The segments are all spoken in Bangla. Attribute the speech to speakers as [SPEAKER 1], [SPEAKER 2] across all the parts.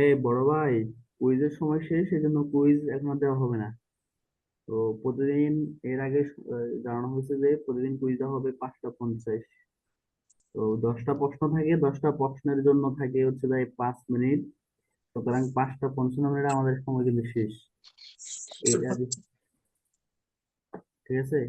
[SPEAKER 1] এই বড় ভাই, কুইজের সময় শেষ, এই জন্য কুইজ এখন আর দেওয়া হবে না। তো প্রতিদিন এর আগে জানানো হয়েছে যে প্রতিদিন কুইজ দেওয়া হবে 5টা 50। তো 10টা প্রশ্ন থাকে, 10টা প্রশ্নের জন্য থাকে হচ্ছে তাই 5 মিনিট। সুতরাং 5টা 55 মিনিট আমাদের সময় কিন্তু শেষ। এটা ঠিক আছে।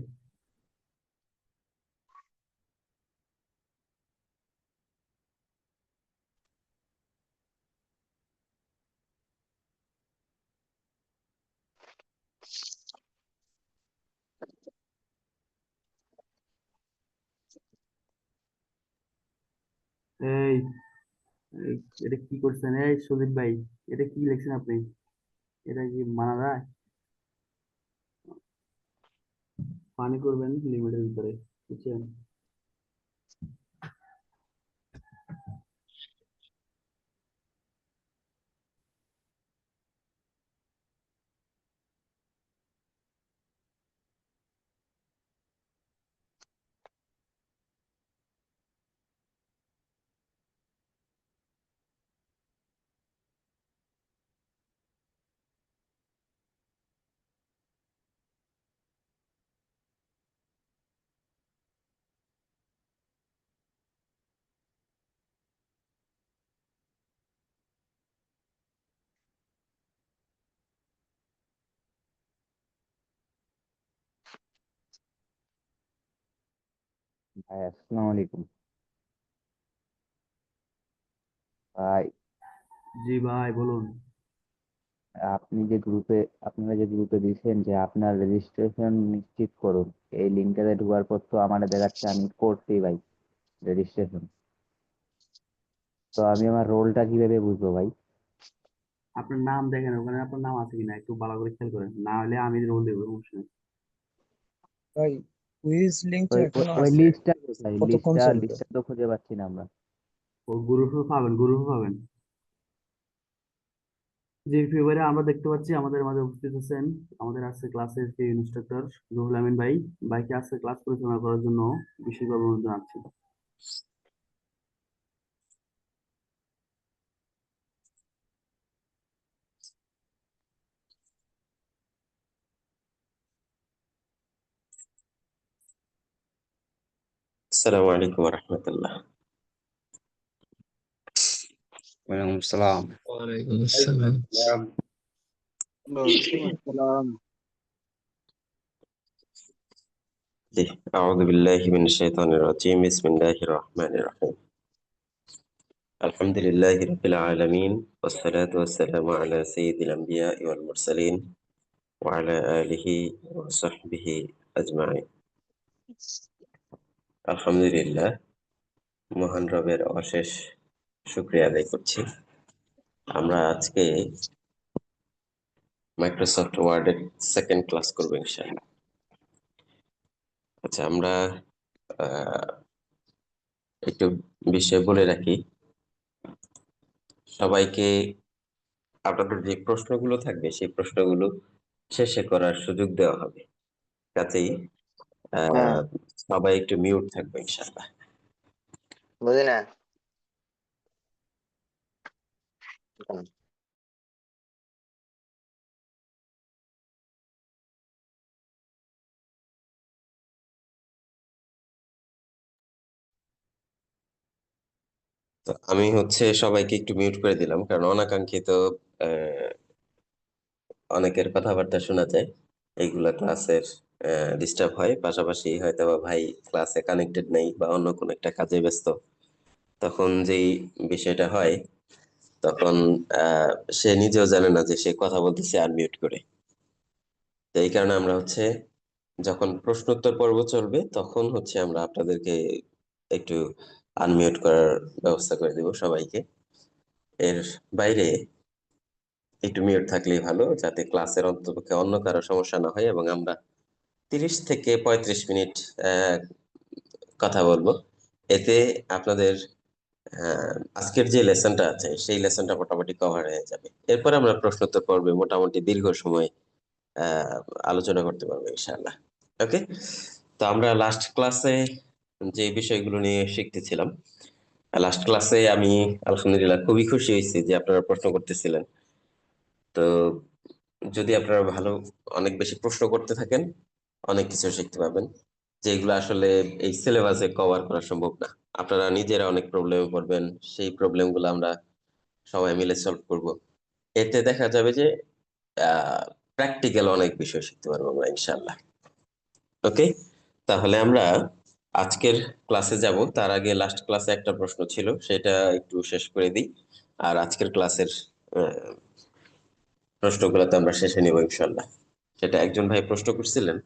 [SPEAKER 1] এই এই, এটা কি করছেন এই সুদীপ ভাই? এটা কি লিখছেন আপনি? এটা কি মানা যায়? পানি করবেন লিমিটের ভিতরে, বুঝছেন?
[SPEAKER 2] ভাই আসসালামু আলাইকুম। ভাই,
[SPEAKER 1] জি ভাই, বলুন।
[SPEAKER 2] আপনি যে গ্রুপে আপনারা যে গ্রুপে দিয়েছেন যে আপনার রেজিস্ট্রেশন নিশ্চিত করুন, এই লিঙ্কটাতে ঢোকার পর তো আমার দেখাচ্ছে আমি করছি ভাই রেজিস্ট্রেশন। তো আমি আমার রোলটা কিভাবে বুঝবো ভাই?
[SPEAKER 1] আপনার নাম দেখেন, ওখানে আপনার নাম আছে কিনা একটু ভালো করে খেয়াল করেন, না হলে আমি রোল দেবো, সমস্যা নেই।
[SPEAKER 3] ভাই, কুইজ লিংকটা
[SPEAKER 2] ওই ওই
[SPEAKER 3] এখনো
[SPEAKER 2] ওই
[SPEAKER 3] আছে।
[SPEAKER 2] লিস্টটা কোথায়?
[SPEAKER 3] কতক্ষণ
[SPEAKER 2] লিস্টটা
[SPEAKER 3] চলবে?
[SPEAKER 2] লিস্টটা তো খুঁজে পাচ্ছি না আমরা।
[SPEAKER 1] ও গ্রুপে পাবেন, গ্রুপে পাবেন। যে ফেব্রুয়ারি আমরা দেখতে পাচ্ছি আমাদের মাঝে উপস্থিত আছেন। আমাদের আছে ক্লাসের যে ইনস্ট্রাক্টর রুহুল আমিন ভাই। ভাইকে আছে ক্লাস পরিচালনা করার জন্য বিশেষভাবে অনুরোধ জানাচ্ছি।
[SPEAKER 4] السلام عليكم ورحمة الله.
[SPEAKER 5] وعليكم السلام.
[SPEAKER 3] ওয়ালাইকুম আসসালাম।
[SPEAKER 6] وعليكم السلام.
[SPEAKER 4] أعوذ بالله من الشيطان الرجيم. بسم الله الرحمن الرحيم. الحمد لله رب العالمين، والصلاة والسلام على سيد الأنبياء والمرسلين وعلى آله وصحبه أجمعين. আলহামদুলিল্লাহ, মহান রবের অশেষ শুকরিয়া আদায় করছি। আমরা আজকে মাইক্রোসফট ওয়ার্ডের সেকেন্ড ক্লাস করবো ইনশাআল্লাহ। আচ্ছা, আমরা একটু বিষয় বলে রাখি সবাইকে। আপনাদের যে প্রশ্নগুলো থাকবে সেই প্রশ্নগুলো শেষে করার সুযোগ দেওয়া হবে, কাজেই
[SPEAKER 6] হ্যাঁ,
[SPEAKER 4] আহ সবাই একটু মিউট থাকবে ইনশাআল্লাহ।
[SPEAKER 6] বুঝি না।
[SPEAKER 4] তো আমি সবাইকে একটু মিউট করে দিলাম, কারণ অনাকাঙ্ক্ষিত আহ অনেকের কথাবার্তা শোনা যায়, এইগুলা ক্লাসের ডিস্টার্ব হয়। পাশাপাশি হয়তো বা ভাই ক্লাসে কানেক্টেড নেই বা অন্য কোনো একটা কাজে ব্যস্ত, তখন যেই বিষয়টা হয়, তখন আহ সে নিজেও জানে না যে সে কথা বলতেছে আর মিউট করে। তো এই কারণে আমরা যখন প্রশ্নোত্তর পর্ব চলবে তখন আমরা আপনাদেরকে একটু আনমিউট করার ব্যবস্থা করে দেব সবাইকে। এর বাইরে একটু মিউট থাকলেই ভালো, যাতে ক্লাসের অন্ততপক্ষে অন্য কারো সমস্যা না হয়, এবং আমরা 30 থেকে 35 মিনিট আহ, কথা বলবো। এতে আপনাদের আজকের যে লেসনটা আছে সেই লেসনটা মোটামুটি কভার হয়ে যাবে। এরপর আমরা প্রশ্নোত্তর পর্বে মোটামুটি দীর্ঘ সময় আহ আলোচনা করতে পারবো ইনশাআল্লাহ। ওকে। তো আমরা লাস্ট ক্লাসে যে বিষয়গুলো নিয়ে শিখতেছিলাম, লাস্ট ক্লাসে আমি আলহামদুলিল্লাহ খুবই খুশি হয়েছি যে আপনারা প্রশ্ন করতেছিলেন। তো যদি আপনারা অনেক বেশি প্রশ্ন করতে থাকেন, অনেক কিছু শিখতে পাবেন, যেগুলো আসলে এই সিলেবাসে কভার করা সম্ভব না। আপনারা নিজেরা অনেক প্রবলেমে পড়বেন, সেই প্রবলেমগুলো আমরা সবাই মিলে সলভ করব। এতে দেখা যাবে যে প্র্যাকটিক্যাল অনেক বিষয় শিখতে পারবো আমরা ইনশাআল্লাহ। ওকে, তাহলে আমরা আজকের ক্লাসে যাব। তার আগে লাস্ট ক্লাসে একটা প্রশ্ন ছিল, সেটা একটু শেষ করে দিই। আর আজকের ক্লাসের প্রশ্নগুলো তো আমরা শেষে নিব ইনশাআল্লাহ। সেটা একজন ভাই প্রশ্ন করছিলেন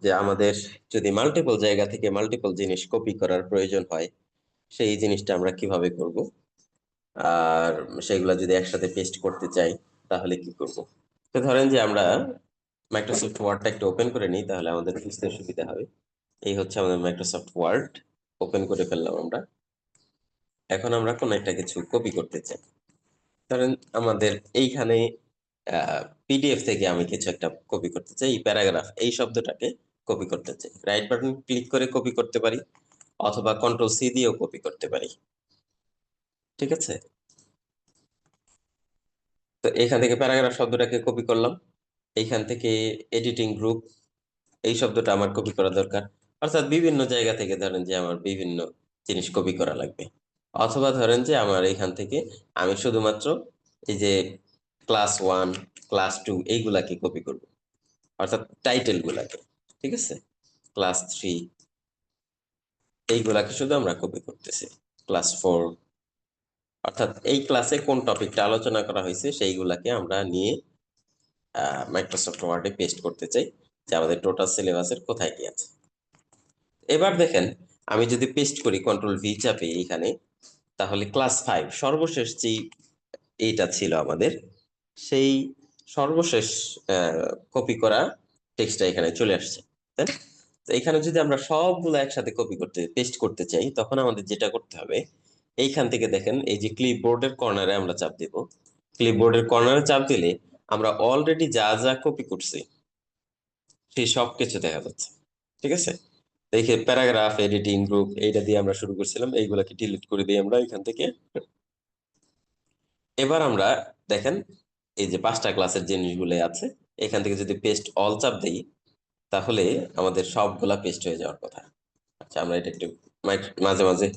[SPEAKER 4] যে আমাদের যদি মাল্টিপল জায়গা থেকে মাল্টিপল জিনিস কপি করার প্রয়োজন হয়, সেই জিনিসটা আমরা কিভাবে করব, আর সেগুলা যদি একসাথে পেস্ট করতে চাই তাহলে কি করব। তো ধরেন যে আমরা মাইক্রোসফট ওয়ার্ডটা একটু ওপেন করে নিই, তাহলে আমাদের বুঝতে সুবিধা হবে। এই হচ্ছে আমাদের মাইক্রোসফট ওয়ার্ড, ওপেন করে ফেললাম আমরা। এখন আমরা কোনো একটা কিছু কপি করতে চাই। ধরেন আমাদের এইখানে পিডিএফ থেকে আমি কিছু একটা কপি করতে চাই, এই প্যারাগ্রাফ এই শব্দটাকে কপি করতে চাই। রাইট বাটন ক্লিক করে কপি করতে পারি, অথবা কন্ট্রোল সি দিয়েও কপি করতে পারি। ঠিক আছে, তো এখান থেকে প্যারাগ্রাফ শব্দটাকে কপি করলাম। এইখান থেকে এডিটিং গ্রুপ এই শব্দটা আমার কপি করা দরকার। অর্থাৎ বিভিন্ন জায়গা থেকে ধরেন যে আমার বিভিন্ন জিনিস কপি করা লাগবে। অথবা ধরেন যে আমার এইখান থেকে আমি শুধুমাত্র এই যে ক্লাস 1, ক্লাস 2 এইগুলাকে কপি করব, অর্থাৎ টাইটেল গুলাকে। ঠিক আছে, ক্লাস 3 এইগুলাকে শুধু আমরা কপি করতেছি, ক্লাস 4, অর্থাৎ এই ক্লাসে কোন টপিকটা আলোচনা করা হয়েছে সেইগুলাকে আমরা নিয়ে মাইক্রোসফট ওয়ার্ডে পেস্ট করতে চাই, যে আমাদের টোটাল সিলেবাসের কোথায় কি আছে। এবার দেখেন, আমি যদি পেস্ট করি কন্ট্রোল ভি চাপে এইখানে, তাহলে ক্লাস 5 সর্বশেষ যে এইটা ছিল আমাদের, সেই সর্বশেষ কপি করা টেক্সটটা এখানে চলে আসছে, তাই না? তো এখানে যদি আমরা সবগুলো একসাথে কপি করতে পেস্ট করতে চাই, তখন আমাদের যেটা করতে হবে, এইখান থেকে দেখেন এই যে ক্লিপবোর্ডের কর্নারে আমরা চাপ দেব। ক্লিপবোর্ডের কর্নারে চাপ দিলে আমরা অলরেডি যা যা কপি করছি সেই সব কিছু দেখা যাচ্ছে। ঠিক আছে, দেখে প্যারাগ্রাফ, এডিটিং গ্রুপ এইটা দিয়ে আমরা শুরু করছিলাম, এইগুলাকে ডিলিট করে দিই আমরা এখান থেকে। এবার আমরা দেখেন এই যে 5টা ক্লাসের জিনিসগুলো আছে, এখান থেকে যদি পেস্ট অল চাপ দিই, তাহলে আমাদের সবগুলা পেস্ট হয়ে যাওয়ার কথা। আচ্ছা, আমরা এটা একটু মাঝে মাঝে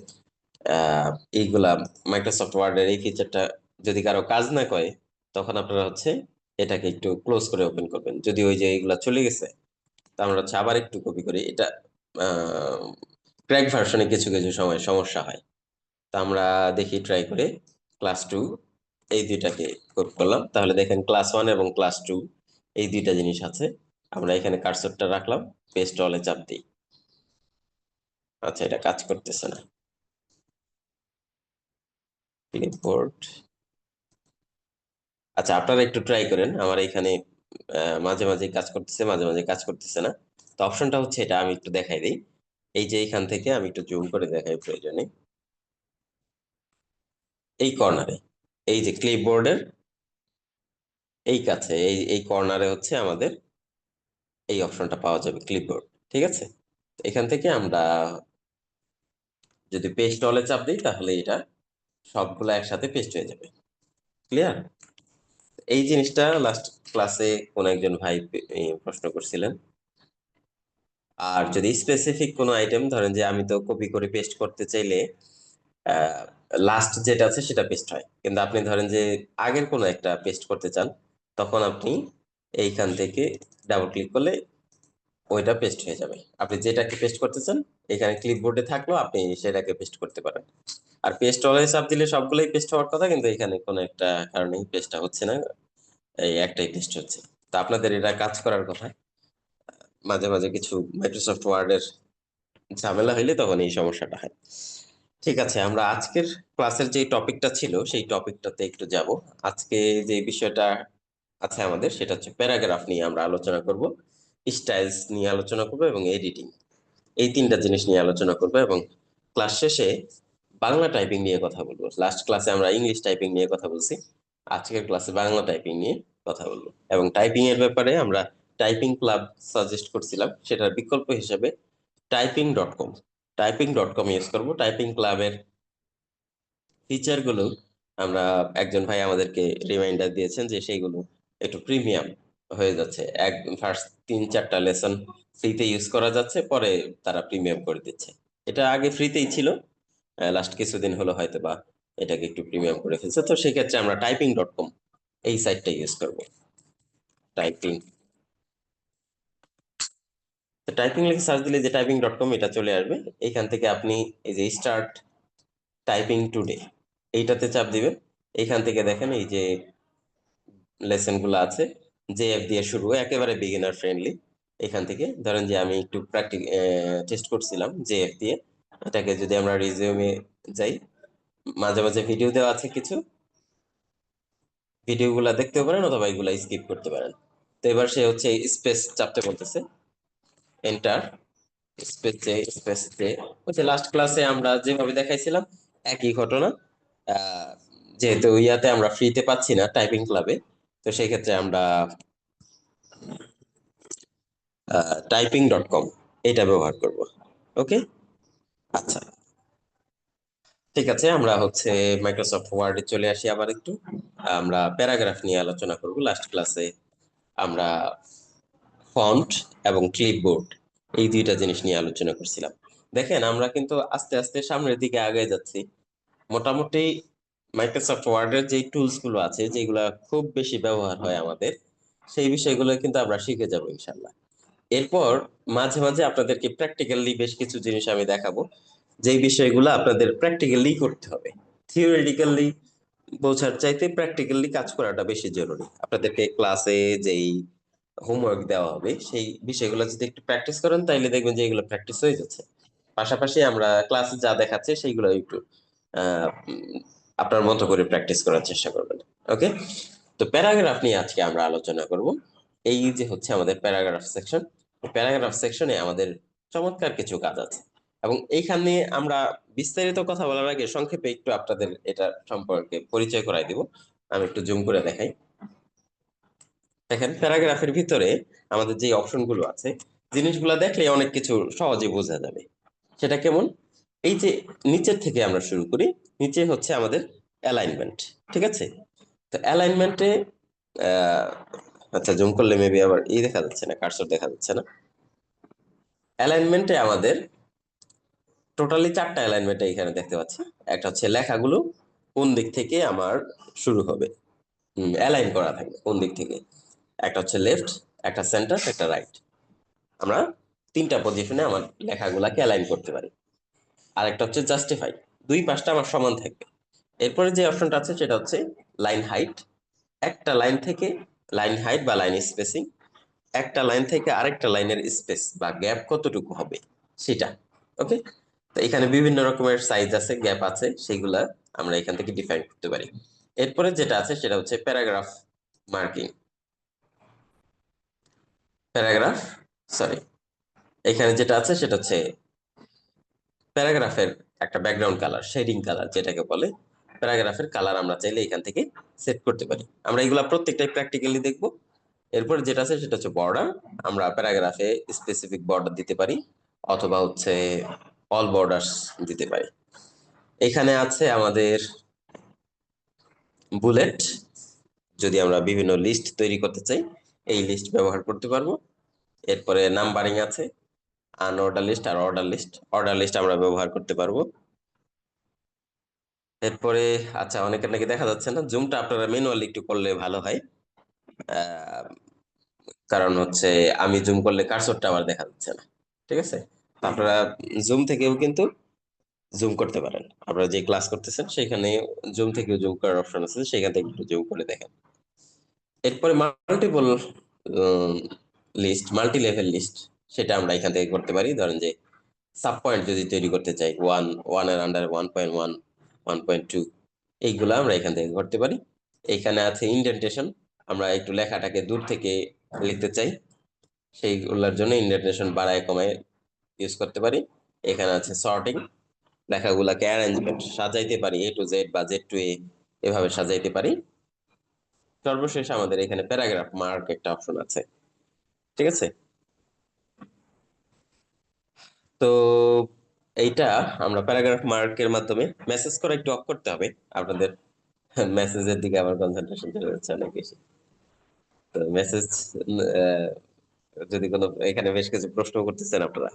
[SPEAKER 4] এইগুলা মাইক্রোসফট ওয়ার্ডের এই ফিচারটা যদি কারো কাজ না করে, তখন আপনারা হচ্ছে এটাকে একটু ক্লোজ করে ওপেন করবেন। যদি ওই যে এইগুলা চলে গেছে, তা আমরা হচ্ছে আবার একটু কপি করি। এটা ক্র্যাক ভার্সনে কিছু কিছু সময় সমস্যা হয়। তা আমরা দেখি ট্রাই করে ক্লাস 2 এই দুইটাকে কপি করলাম, তাহলে দেখেন ক্লাস 1 এবং ক্লাস 2 এই দুইটা জিনিস আছে। আমরা এখানে কার্সরটা রাখলাম, পেস্ট অলে চাপ দিই। আচ্ছা, এটা কাজ করতেছে না। ক্লিপবোর্ড, আচ্ছা আপনারা একটু ট্রাই করেন। আমার এখানে মাঝে মাঝে কাজ করতেছে, মাঝে মাঝে কাজ করতেছে না। তো অপশনটা হচ্ছে এটা, আমি একটু দেখাই দিই। এই যে এইখান থেকে আমি একটু জুম করে দেখাই প্রয়োজনে। এই কর্নারে, এই যে ক্লিপবোর্ডের এই কাছে এই এই কর্নারে হচ্ছে আমাদের এই অপশনটা পাওয়া যাবে, ক্লিপবোর্ড। ঠিক আছে, তো এখান থেকে আমরা যদি পেস্ট অলে চাপ দিই, তাহলে এটা সবগুলো একসাথে পেস্ট হয়ে যাবে। ক্লিয়ার? এই জিনিসটা লাস্ট ক্লাসে কোন একজন ভাই প্রশ্ন করছিলেন। আর যদি স্পেসিফিক কোনো আইটেম, ধরেন যে আমি তো কপি করে পেস্ট করতে চাইলে লাস্ট যেটা আছে সেটা পেস্ট হয়, কিন্তু আপনি ধরেন যে আগের কোনো একটা পেস্ট করতে চান, তখন আপনি এইখান থেকে ডাবল ক্লিক করলে ওইটা পেস্ট হয়ে যাবে। আপনি যেটাকে পেস্ট করতে চান এখানে ক্লিপবোর্ডে থাকলো, আপনি সেটাকে পেস্ট করতে পারেন। আর পেস্ট অলে চাপ দিলে সবগুলোই পেস্ট হওয়ার কথা, কিন্তু এখানে কোনো একটা কারণে পেস্টটা হচ্ছে না, এই একটাই পেস্ট হচ্ছে। তো আপনাদের এটা কাজ করার কথা। মাঝে মাঝে কিছু মাইক্রোসফট ওয়ার্ডের ঝামেলা হইলে তখন এই সমস্যাটা হয়। ঠিক আছে, আমরা আজকের ক্লাসের যে টপিকটা ছিল সেই টপিকটাতে একটু যাব। আজকে যে বিষয়টা আছে আমাদের, সেটা হচ্ছে প্যারাগ্রাফ নিয়ে আমরা আলোচনা করব, স্টাইলস নিয়ে আলোচনা করব, এবং এডিটিং, এই 3টা জিনিস নিয়ে আলোচনা করব। এবং ক্লাস শেষে বাংলা টাইপিং নিয়ে কথা বলবো। লাস্ট ক্লাসে আমরা ইংলিশ টাইপিং নিয়ে কথা বলছি, আজকের ক্লাসে বাংলা টাইপিং নিয়ে কথা বলবো। এবং টাইপিং এর ব্যাপারে আমরা টাইপিং ক্লাব সাজেস্ট করছিলাম, সেটার বিকল্প হিসেবে typing.com ইউজ করব। টাইপিং ক্লাবের ফিচার গুলো আমরা একজন ভাই আমাদেরকে রিমাইন্ডার দিয়েছেন যে সেইগুলো একটু প্রিমিয়াম হয়ে যাচ্ছে। ফার্স্ট 3-4টা লেসন ফ্রিতে ইউজ করা যাচ্ছে, পরে তারা প্রিমিয়াম করে দিচ্ছে। এটা আগে ফ্রিতেই ছিল, লাস্ট কিছুদিন হলো হয়তো বা এটাকে একটু প্রিমিয়াম করে ফেলছে। তো সেক্ষেত্রে আমরা typing.com এই সাইটটা ইউজ করব। টাইপিং টাইপিং লিখে সার্চ দিলে যে typing.com এটা চলে আসবে। এখান থেকে আপনি এই যে স্টার্ট টাইপিং টুডে এইটাতে চাপ দিবেন। এখান থেকে দেখেন এই যে লেসন গুলো আছে, জেএফ দিয়ে শুরু, একেবারে বিগিনার ফ্রেন্ডলি। এখান থেকে ধরেন যে আমি একটু টেস্ট করছিলাম জেএফ দিয়ে। এটাকে যদি আমরা রিজিউমে যাই, মাঝে মাঝে ভিডিও দেওয়া আছে, কিছু ভিডিওগুলো দেখতেও পারেন অথবা এগুলা স্কিপ করতে পারেন। তো এবার সে হচ্ছে স্পেস চাপতে বলতেছে, এন্টার স্পেস হচ্ছে লাস্ট ক্লাসে আমরা যেভাবে দেখাইছিলাম একই ঘটনা। আহ, যেহেতু ইয়াতে আমরা ফ্রিতে পাচ্ছি না টাইপিং ক্লাবে, তো সেই ক্ষেত্রে আমরা typing.com এটা ব্যবহার করব। ওকে, আচ্ছা, ঠিক আছে। আমরা হচ্ছে মাইক্রোসফট ওয়ার্ডে চলে আসি আবার একটু। আমরা প্যারাগ্রাফ নিয়ে আলোচনা করব। লাস্ট ক্লাসে আমরা ফন্ট এবং ক্লিপবোর্ড এই দুইটা জিনিস নিয়ে আলোচনা করছিলাম। দেখেন আমরা কিন্তু আস্তে আস্তে সামনের দিকে আগে যাচ্ছি। মোটামুটি মাইক্রোসফট ওয়ার্ডের যে টুলস গুলো আছে যেগুলা খুব বেশি ব্যবহার হয় আমাদের, সেই বিষয়গুলো কিন্তু আমরা শিখে যাব ইনশাল্লাহ। এরপর মাঝে মাঝে আপনাদেরকে প্র্যাকটিক্যালি বেশ কিছু জিনিস আমি দেখাবো, যেই বিষয়গুলো আপনাদের প্র্যাকটিক্যালি করতে হবে। থিওরিটিক্যালি বোঝার চাইতে প্র্যাকটিক্যালি কাজ করাটা বেশি জরুরি। আপনাদেরকে ক্লাসে যেই হোমওয়ার্ক দেওয়া হবে সেই বিষয়গুলো যদি একটু প্র্যাকটিস করেন তাইলে দেখবেন যে এগুলো প্র্যাকটিস হয়ে যাচ্ছে। পাশাপাশি আমরা ক্লাসে যা দেখাচ্ছে সেইগুলো একটু আপনার মতো করে প্র্যাকটিস করার চেষ্টা করবেন। ওকে, তো প্যারাগ্রাফ নিয়ে আজকে আমরা আলোচনা করব। এই যে হচ্ছে আমাদের প্যারাগ্রাফ সেকশন। প্যারাগ্রাফ সেকশনে আমাদের চমৎকার কিছু কাজ আছে, এবং এইখানে আমরা বিস্তারিত কথা বলার আগে সংক্ষেপে একটু আপনাদের এটা সম্পর্কে পরিচয় করাই দিব। আমি একটু জুম করে দেখাই। দেখেন প্যারাগ্রাফের ভিতরে আমাদের যে অপশনগুলো আছে, জিনিসগুলো দেখলে অনেক কিছু সহজে বোঝা যাবে। সেটা কেমন? এই যে নিচের থেকে আমরা শুরু করি, নিচে হচ্ছে আমাদের অ্যালাইনমেন্ট, ঠিক আছে? তো অ্যালাইনমেন্টে আচ্ছা, জুম করলে মেবি আবার দেখা যাচ্ছে না, কার্সর দেখা যাচ্ছে না। অ্যালাইনমেন্টে আমাদের টোটালি 4টা অ্যালাইনমেন্টে এখানে দেখতে পাচ্ছি। একটা হচ্ছে লেখাগুলো কোন দিক থেকে আমার শুরু হবে, অ্যালাইন করা থাকবে কোন দিক থেকে। একটা হচ্ছে লেফট, একটা সেন্টার, একটা রাইট। আমরা 3টা পজিশনে আমার লেখাগুলাকে অ্যালাইন করতে পারি। আর একটা হচ্ছে জাস্টিফাই, দুই পাশটা আমার সমান থাকবে। এরপরে যে অপশনটা আছে সেটা হচ্ছে লাইন হাইট, একটা লাইন থেকে লাইন হাইট বা লাইন স্পেসিং, একটা লাইন থেকে আরেকটা লাইনের স্পেস বা গ্যাপ কতটুকু হবে সেটা। ওকে, তো এখানে বিভিন্ন রকমের সাইজ আছে, গ্যাপ আছে, সেগুলা আমরা এখান থেকে ডিফাইন করতে পারি। এরপরে যেটা আছে সেটা হচ্ছে প্যারাগ্রাফ মার্কিং, প্যারাগ্রাফ সরি এখানে যেটা আছে সেটা হচ্ছে প্যারাগ্রাফের একটা ব্যাকগ্রাউন্ড কালার, শেডিং কালার যেটাকে বলে। প্যারাগ্রাফের কালার আমরা চাইলে এখান থেকে সেট করতে পারি। আমরা এগুলা প্রত্যেকটাই প্র্যাকটিক্যালি দেখবো। এরপর যেটা আছে সেটা হচ্ছে বর্ডার। আমরা প্যারাগ্রাফে স্পেসিফিক বর্ডার দিতে পারি অথবা হচ্ছে অল বর্ডার্স দিতে পারি। এখানে আছে আমাদের বুলেট, যদি আমরা বিভিন্ন লিস্ট তৈরি করতে চাই এই লিস্ট ব্যবহার করতে পারবো। এরপরে নাম্বারিং আছে, আনঅর্ডার লিস্ট আর অর্ডার লিস্ট। অর্ডার লিস্ট আমরা ব্যবহার করতে পারবো। এরপরে আচ্ছা, অনেকের নাকি দেখা যাচ্ছে না, জুমটা আপনারা ম্যানুয়ালি একটু করলে ভালো হয়। আহ, কারণ হচ্ছে আমি জুম করলে কার্সরটা আবার দেখা যাচ্ছে না, ঠিক আছে? তো আপনারা জুম থেকেও কিন্তু জুম করতে পারেন। আপনারা যে ক্লাস করতেছেন সেখানে জুম থেকেও জুম করার অপশন আছে, সেখান থেকে একটু জুম করে দেখেন। এরপরে multiple list, multi level list, সেটা আমরা এখান থেকে করতে পারি। ধরেন যে সাব পয়েন্ট যদি তৈরি করতে চাই, 1 এর আন্ডার 1.1, 1.2, এইগুলা আমরা এখান থেকে করতে পারি। এখানে আছে ইন্ডেন্টেশন, আমরা একটু লেখাটাকে দূর থেকে লিখতে চাই, সেইগুলোর জন্য ইন্ডেন্টেশন বাড়ায় কমায় ইউজ করতে পারি। এখানে আছে সর্টিং, লেখাগুলাকে অ্যারেঞ্জমেন্ট সাজাইতে পারি, A to Z বা Z to A এভাবে সাজাইতে পারি। সর্বশেষ আমাদের এখানে প্যারাগ্রাফ মার্ক একটা অপশন আছে, ঠিক আছে? তো এইটা আমরা প্যারাগ্রাফ মার্কের মাধ্যমে মেসেজ করে একটু অফ করতে হবে আপনাদের। মেসেজের দিকে আমার কনসেন্ট্রেশন চলে যাচ্ছে অনেক বেশি। তো মেসেজ যদি কোনো এখানে বেশ কিছু প্রশ্ন করতেছেন আপনারা,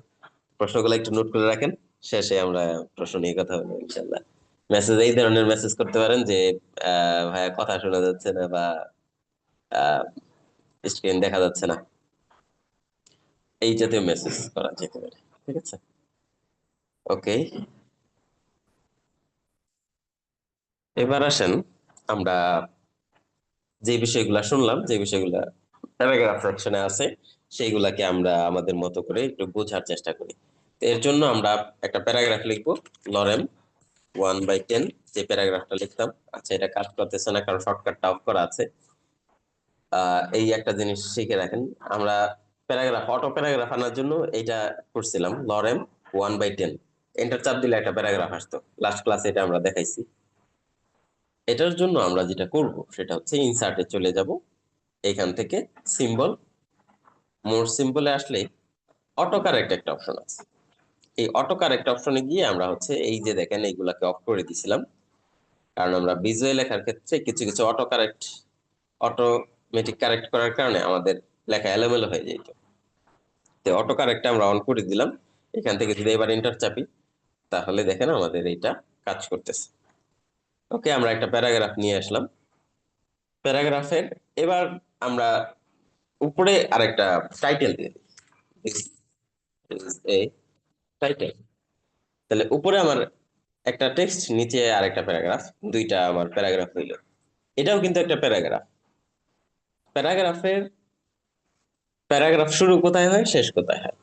[SPEAKER 4] প্রশ্নগুলো একটু নোট করে রাখেন, শেষে আমরা প্রশ্ন নিয়ে কথা বলবো ইনশাল্লাহ। মেসেজ এই ধরনের মেসেজ করতে পারেন যে ভাইয়া কথা শোনা যাচ্ছে না বা স্ক্রিন দেখা যাচ্ছে না, এই জাতীয় মেসেজ করা যেতে পারে। ঠিক আছে, ওকে। এবার আসেন আমরা যে বিষয়গুলা শুনলাম, যে বিষয়গুলা প্যারাগ্রাফ সেকশনে আছে, সেইগুলাকে আমরা আমাদের মতো করে একটু বোঝার চেষ্টা করি। তো এর জন্য আমরা একটা প্যারাগ্রাফ লিখবো, লরেম 1/10 যে প্যারাগ্রাফটা লিখতাম। আচ্ছা, এটা কাজ করতেছে না কারণ শর্টকাটটা অফ করা আছে। এই একটা জিনিস শিখে রাখেন, আমরা প্যারাগ্রাফ অটো প্যারাগ্রাফ আনার জন্য এইটা করছিলাম, লরেম 1/10। এন্টার চাপ দিলে একটা প্যারাগ্রাফ আসতো, লাস্ট ক্লাসে এটা আমরা দেখাইছি। এটার জন্য আমরা যেটা করব সেটা হচ্ছে ইনসার্টে চলে যাব, এখান থেকে সিম্বল, মোর সিম্বলে আসলে অটো কারেক্ট একটা অপশন আছে। এই অটো কারেক্ট অপশনে গিয়ে আমরা হচ্ছে এই যে দেখেন এইগুলাকে অফ করে দিছিলাম, কারণ আমরা ভিজুয়াল লেখার ক্ষেত্রে কিছু কিছু অটো কারেক্ট, অটোমেটিক কারেক্ট করার কারণে আমাদের লেখা এলোমেলো হয়ে যেত। তো অটো কারেক্টটা আমরা অন করে দিলাম। এখান থেকে যদি এবার এন্টার চাপি তাহলে দেখেন আমাদের এইটা কাজ করতেছে। ওকে, আমরা একটা প্যারাগ্রাফ নিয়ে আসলাম। প্যারাগ্রাফের এবার আমরা উপরে আরেকটা টাইটেল দিয়ে দিই, টাইটেল। তাহলে উপরে আমার একটা টেক্সট, নিচে আরেকটা প্যারাগ্রাফ, দুইটা আমার প্যারাগ্রাফ হইলো। এটাও কিন্তু একটা প্যারাগ্রাফ। প্যারাগ্রাফের প্যারাগ্রাফ শুরু কোথায় হয়, শেষ কোথায় হয়,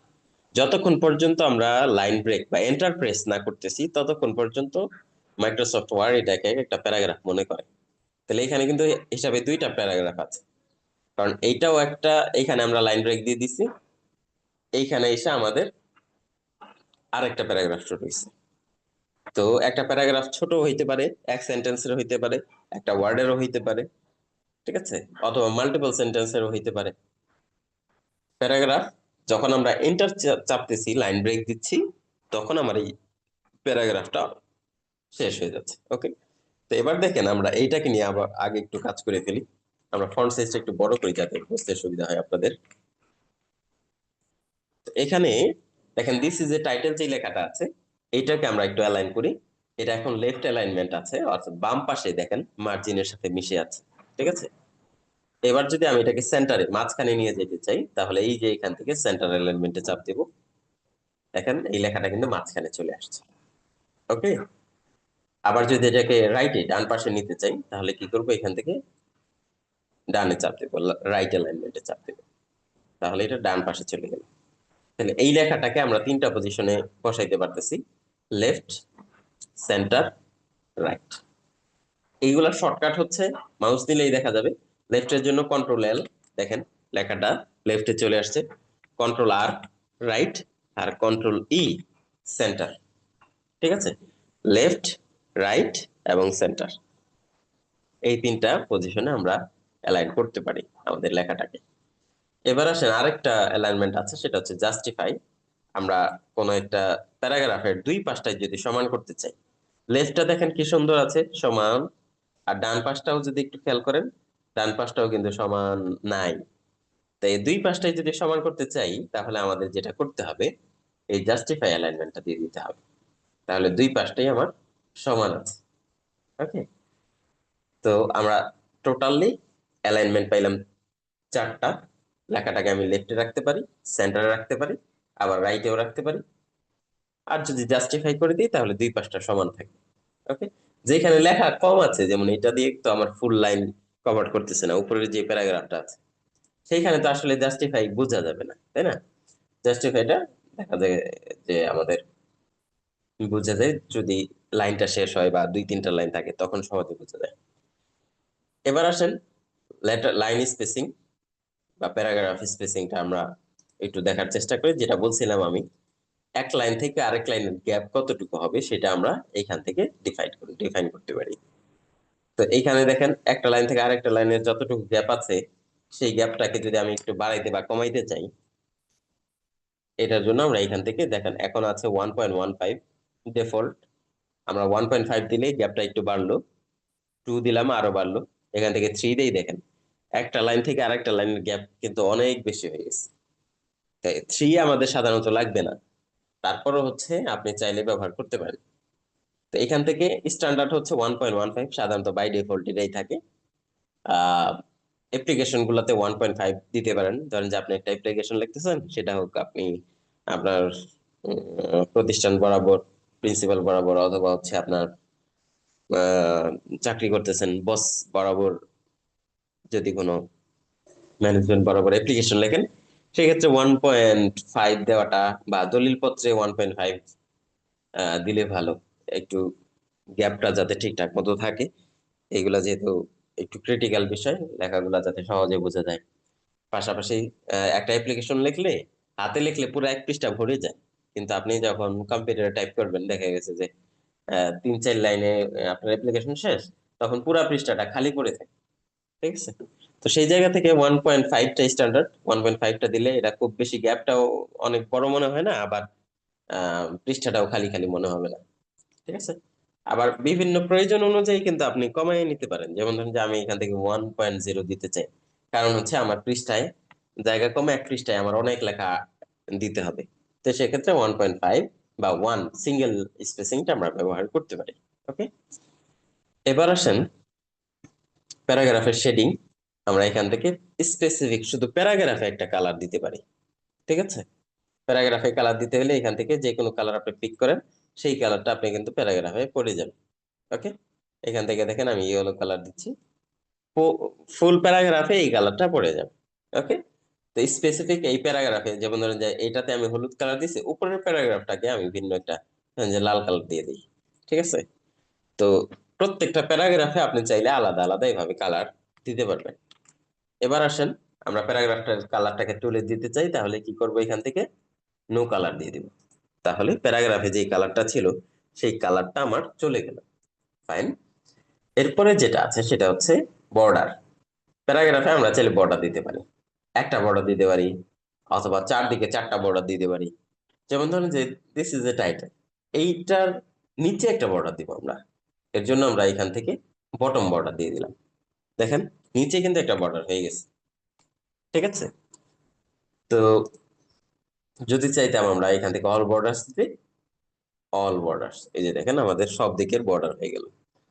[SPEAKER 4] যতক্ষণ পর্যন্ত আমরা লাইন ব্রেক বা এন্টার প্রেস না করতেছি ততক্ষণ পর্যন্ত মাইক্রোসফট ওয়ার্ড এটাকে একটা প্যারাগ্রাফ মনে করে। তাহলে এখানে কিন্তু হিসাবে দুইটা প্যারাগ্রাফ আছে, কারণ এইটাও একটা, এইখানে আমরা লাইন ব্রেক দিয়ে দিছি, এইখানে এসে আমাদের আরেকটা প্যারাগ্রাফ শুরু হয়েছে। তো একটা প্যারাগ্রাফ ছোট হইতে পারে, এক সেন্টেন্সের হইতে পারে, একটা ওয়ার্ডেরও হইতে পারে, ঠিক আছে, অথবা মাল্টিপল সেন্টেন্সেরও হইতে পারে। প্যারাগ্রাফ যখন আমরা এন্টার চাপতেছি, লাইন ব্রেক দিচ্ছি, তখন আমার এই প্যারাগ্রাফটা শেষ হয়ে যাচ্ছে। ওকে, তো এবার দেখেন আমরা এইটাকে নিয়ে আবার আগে একটু কাজ করে ফেলি। আমরা ফন্ট সাইজটা একটু বড় করি যাতে বুঝতে সুবিধা হয় আপনাদের। তো এখানে দেখেন দিস ইজ এ টাইটেল, যে লেখাটা আছে এইটাকে আমরা একটু অ্যালাইন করি। এটা এখন লেফট অ্যালাইনমেন্ট আছে, অর্থাৎ বাম পাশে দেখেন মার্জিনের সাথে মিশে আছে। ঠিক আছে, এবার যদি আমি এটাকে সেন্টারে মাঝখানে নিয়ে যেতে চাই তাহলে এই যে এখান থেকে সেন্টার অ্যালাইনমেন্টে চাপ দেব, দেখেন এই লেখাটা কিন্তু মাঝখানে চলে আসছে। ওকে, আবার যদি এটাকে রাইটে ডান পাশে নিতে চাই তাহলে কি করব, এখান থেকে ডানে চাপ দেবো, রাইট অ্যালাইনমেন্টে চাপ দেবো, তাহলে এটা ডান পাশে চলে গেল। তাহলে এই লেখাটাকে আমরা তিনটা পজিশনে বসাইতে পারতেছি, লেফট, সেন্টার, রাইট। এইগুলা শর্টকাট হচ্ছে মাউস দিলেই দেখা যাবে। লেফটের জন্য কন্ট্রোল এল, দেখেন লেখাটা লেফটে চলে আসছে, কন্ট্রোল আর রাইট, আর কন্ট্রোল ই সেন্টার। ঠিক আছে, লেফট, রাইট এবং সেন্টার, এই তিনটা পজিশনে আমরা অ্যালাইন করতে পারি আমাদের লেখাটাকে। এবার আসেন আরেকটা অ্যালাইনমেন্ট আছে, সেটা হচ্ছে জাস্টিফাই। আমরা কোনো একটা প্যারাগ্রাফের দুই পাশটাই যদি সমান করতে চাই, লেফটটা দেখেন কি সুন্দর আছে সমান, আর ডান পাশটাও যদি একটু খেয়াল করেন, ডান পাশটাও কিন্তু সমান নাই। তাই এই দুই পাশটাই যদি সমান করতে চাই তাহলে আমাদের যেটা করতে হবে, এই জাস্টিফাই অ্যালাইনমেন্টটা দিয়ে দিতে হবে, তাহলে দুই পাশটাই আমার সমান আছে। ওকে, তো আমরা টোটালি অ্যালাইনমেন্ট পাইলাম চারটা। লেখাটাকে আমি লেফটে রাখতে পারি, সেন্টারে রাখতে পারি, আবার রাইটেও রাখতে পারি, আর যদি জাস্টিফাই করে দিই তাহলে দুই পাশটা সমান থাকে। ওকে, যেখানে লেখা কম আছে, যেমন এটা দিয়ে তো আমার ফুল লাইন কভার করতেছে না, উপরের যে প্যারাগ্রাফটা আছে সেইখানে তো আসলে জাস্টিফাই বোঝা যাবে না, তাই না? জাস্টিফাইটা দেখা যায় যে আমাদের বোঝা যায় যদি লাইনটা শেষ হয় বা দুই তিনটা লাইন থাকে, তখন সহজে বোঝা যায়। এবার আসেন লেটার লাইন স্পেসিং বা প্যারাগ্রাফ স্পেসিংটা আমরা একটু দেখার চেষ্টা করি। যেটা বলছিলাম আমি, এক লাইন থেকে আরেক লাইনের গ্যাপ কতটুকু হবে সেটা আমরা এইখান থেকে ডিফাইন করতে পারি। তো এইখানে দেখেন একটা লাইন থেকে আরেকটা লাইনের যতটুকু গ্যাপ আছে, সেই গ্যাপটাকে যদি আমি একটু বাড়াইতে বা কমাইতে চাই, এটার জন্য আমরা এখান থেকে দেখেন এখন আছে 1.15, ডিফল্ট, আমরা 1.5 দিলেই গ্যাপটা একটু বাড়লো, 2 দিলাম আরো বাড়লো, এখান থেকে 3 দেই, দেখেন একটা লাইন থেকে আরেকটা লাইনের গ্যাপ কিন্তু অনেক বেশি হয়ে গেছে। তাই 3 আমাদের সাধারণত লাগবে না, তারপরও হচ্ছে আপনি চাইলে ব্যবহার করতে পারেন। তো এখান থেকে স্ট্যান্ডার্ড হচ্ছে 1.15, সাধারণত বাই ডিফল্ট এটাই থাকে। অ্যাপ্লিকেশন গুলাতে 1.5 দিতে পারেন। ধরেন যে আপনি একটা অ্যাপ্লিকেশন লিখতেছেন, সেটা হোক আপনি আপনার প্রতিষ্ঠান বরাবর, প্রিন্সিপাল বরাবর, অথবা হচ্ছে আপনার আহ, চাকরি করতেছেন বস বরাবর, যদি কোনো ম্যানেজমেন্ট বরাবর অ্যাপ্লিকেশন লেখেন, সেক্ষেত্রে 1.5 দেওয়াটা, বা দলিল পত্রে 1.5 দিলে ভালো, একটু গ্যাপটা যাতে ঠিকঠাক মতো থাকে। এগুলা যেহেতু একটু ক্রিটিক্যাল বিষয়, লেখাগুলা যাতে সহজে বোঝা যায়। পাশাপাশি একটা অ্যাপ্লিকেশন লিখলে, হাতে লিখলে পুরো 1 পৃষ্ঠা ভরে যায়, কিন্তু আপনি যখন কম্পিউটারে টাইপ করবেন, দেখা গেছে যে 3-4 লাইনে আপনার অ্যাপ্লিকেশন শেষ, তখন পুরো পৃষ্ঠাটা খালি পড়ে থাকে। ঠিক আছে, তো সেই জায়গা থেকে 1.5টা স্ট্যান্ডার্ড, 1.5টা দিলে এটা খুব বেশি গ্যাপটাও অনেক বড় মনে হয় না, আবার পৃষ্ঠাটাও খালি খালি মনে হবে না। ঠিক আছে, আবার বিভিন্ন প্রয়োজন অনুযায়ী কিন্তু আপনি কমায় নিতে পারেন। যেমন ধরেন যে আমি এখান থেকে 1.0 দিতে চাই, কারণ হচ্ছে আমার পৃষ্ঠায় জায়গা কমে, 1 পৃষ্ঠায় আমার অনেক লেখা দিতে হবে। তো সেক্ষেত্রে 1.5 বা 1 সিঙ্গেল স্পেসিংটা আমরা ব্যবহার করতে পারি। ওকে, এবার আসেন প্যারাগ্রাফের শেডিং। আমরা এখান থেকে স্পেসিফিক শুধু প্যারাগ্রাফে একটা কালার দিতে পারি। ঠিক আছে, প্যারাগ্রাফে কালার দিতে হলে এখান থেকে যে কোনো কালার আপনি পিক করেন, সেই কালারটা আপনি কিন্তু প্যারাগ্রাফে পড়ে যাবে। ওকে, এখান থেকে দেখেন আমি ইয়েলো কালার দিচ্ছি, ফুল প্যারাগ্রাফে এই কালারটা পড়ে যাবে। ওকে, তো স্পেসিফিক এই প্যারাগ্রাফে, যেমন ধরেন যে এইটাতে আমি হলুদ কালার দিছি, উপরের প্যারাগ্রাফটাকে আমি ভিন্ন একটা ধরেন যে লাল কালার দিয়ে দিই। ঠিক আছে, তো প্রত্যেকটা প্যারাগ্রাফে আপনি চাইলে আলাদা আলাদা এইভাবে কালার দিতে পারবেন। এবার আসেন, আমরা প্যারাগ্রাফটার কালারটাকে তুলে দিতে চাই, তাহলে কি করব, এখান থেকে নো কালার দিয়ে দিব। তাহলে প্যারাগ্রাফে যে কালারটা ছিল, সেই কালারটা আমার চলে গেল। ফাইন, এরপরে যেটা আছে সেটা হচ্ছে বর্ডার। প্যারাগ্রাফে আমরা চাইলে বর্ডার দিতে পারি, একটা বর্ডার দিতে পারি, অথবা চারদিকে 4টা বর্ডার দিতে পারি। যেমন ধরেন যে দিস ইজ এ টাইটেল, এইটার নিচে একটা বর্ডার দিব আমরা। এর জন্য আমরা এখান থেকে বটম বর্ডার দিয়ে দিলাম। দেখেন নিচে কিন্তু একটা বর্ডার হয়ে গেছে। ঠিক আছে, তো যদি চাইতাম আমরা এখান থেকে অল বর্ডার্স দিতে, অল বর্ডার্স, এই যে দেখেন আমাদের সব দিকের বর্ডার হয়ে গেল।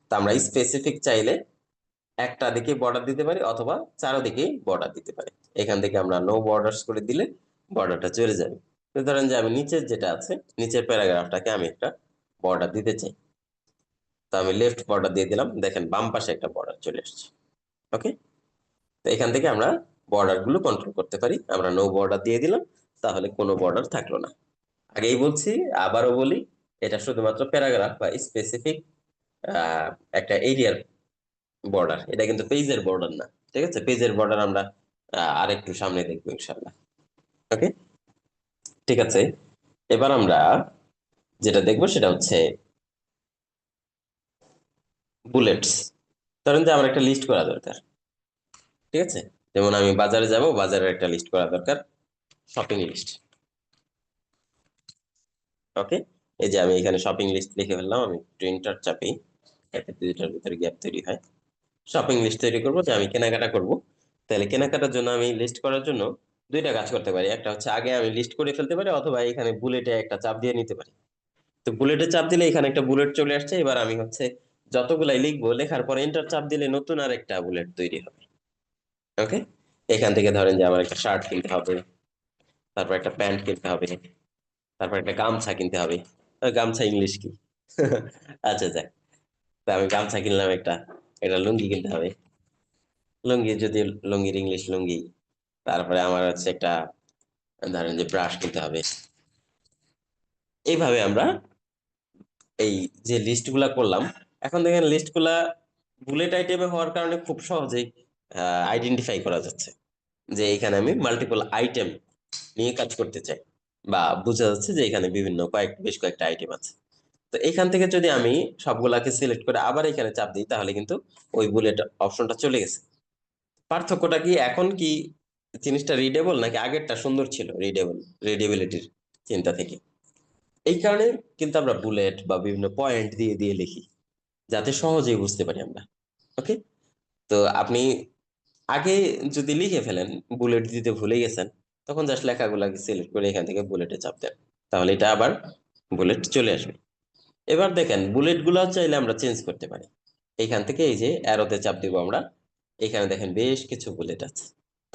[SPEAKER 4] তো আমরা স্পেসিফিক চাইলে একটা দিকে বর্ডার দিতে পারি, অথবা চারদিকে বর্ডার দিতে পারি। এখান থেকে আমরা নো বর্ডার্স করে দিলে বর্ডারটা চলে যাবে। তো ধরেন যে আমি নিচের যেটা আছে, নিচের প্যারাগ্রাফটাকে আমি একটা বর্ডার দিতে চাই, তো আমি লেফট বর্ডার দিয়ে দিলাম, দেখেন বাম পাশে একটা বর্ডার চলে আসছে। ওকে, তো এখান থেকে আমরা বর্ডার গুলো কন্ট্রোল করতে পারি। আমরা নো বর্ডার দিয়ে দিলাম, তাহলে কোনো বর্ডার থাকলো না। আগেই বলছি, আবারও বলি, এটা শুধুমাত্র প্যারাগ্রাফ বা স্পেসিফিক একটা এরিয়ার বর্ডার, এটা কিন্তু পেজের বর্ডার না। ঠিক আছে, পেজের বর্ডার আমরা আরেকটু সামনে দেখবো ইনশাল্লাহ। ওকে, ঠিক আছে, এবার আমরা যেটা দেখবো সেটা হচ্ছে বুলেটস। ধরেন যে আমার একটা লিস্ট করা দরকার। ঠিক আছে, যেমন আমি বাজারে যাব, বাজারের একটা লিস্ট করা দরকার, শপিং লিস্ট। ওকে, এই যে আমি এখানে শপিং লিস্ট লিখে ফেললাম, আমি একটু এন্টার চাপি, এতে দুইটার ভিতরে গ্যাপ তৈরি হয়। শপিং লিস্ট তৈরি করবো, যে আমি কেনাকাটা করব। তাহলে কেনাকাটার জন্য আমি লিস্ট করার জন্য দুইটা কাজ করতে পারি। একটা হচ্ছে আগে আমি লিস্ট করে ফেলতে পারি, অথবা এখানে বুলেটে একটা চাপ দিয়ে নিতে পারি। তো বুলেটে চাপ দিলে এখানে একটা বুলেট চলে আসছে। এবার আমি হচ্ছে যতগুলাই লিখবো, লেখার পর এন্টার চাপ দিলে নতুন আর একটা বুলেট তৈরি হবে। ওকে, এখান থেকে ধরেন যে আমার একটা শার্ট কিনতে হবে, তারপর একটা প্যান্ট কিনতে হবে, তারপর একটা গামছা কিনতে হবে। গামছা ইংলিশ কি? আচ্ছা যাক, তা আমি গামছা কিনলাম একটা, একটা লুঙ্গি কিনতে হবে, লুঙ্গি যদি লুঙ্গির ইংলিশ লুঙ্গি। তারপরে আমার হচ্ছে একটা ধরেন যে ব্রাশ কিনতে হবে। এইভাবে আমরা এই যে লিস্ট গুলা করলাম, এখন দেখেন লিস্ট গুলা বুলেট আইটেমে হওয়ার কারণে খুব সহজেই আইডেন্টিফাই করা যাচ্ছে যে এখানে আমি মাল্টিপল আইটেম নিয়ে কাজ করতে চাই, বা বোঝা যাচ্ছে যে এখানে বিভিন্ন বেশ কয়েকটা আইটেম আছে। তো এখান থেকে যদি আমি সবগুলাকে সিলেক্ট করে আবার এখানে চাপ দিই, তাহলে কিন্তু ওই বুলেট অপশনটা চলে গেছে। পার্থক্যটা কি, এখন কি জিনিসটা রিডেবল, নাকি আগেরটা সুন্দর ছিল রিডেবিলিটির চিন্তা থেকে? এই কারণে কিন্তু আমরা বুলেট বা বিভিন্ন পয়েন্ট দিয়ে দিয়ে লিখি, যাতে সহজেই বুঝতে পারি আমরা। ওকে, তো আপনি আগে যদি লিখে ফেলেন, বুলেট দিতে ভুলে গেছেন, তখন জাস্ট লেখাগুলোকে সিলেক্ট করে এখান থেকে বুলেটে চাপ দেন, তাহলে এটা আবার বুলেট চলে আসবে। এবার দেখেন বুলেট গুলো চাইলে আমরা চেঞ্জ করতে পারি। এইখান থেকে এই যে অ্যারোতে চাপ দিব আমরা, এখানে দেখেন বেশ কিছু বুলেট আছে,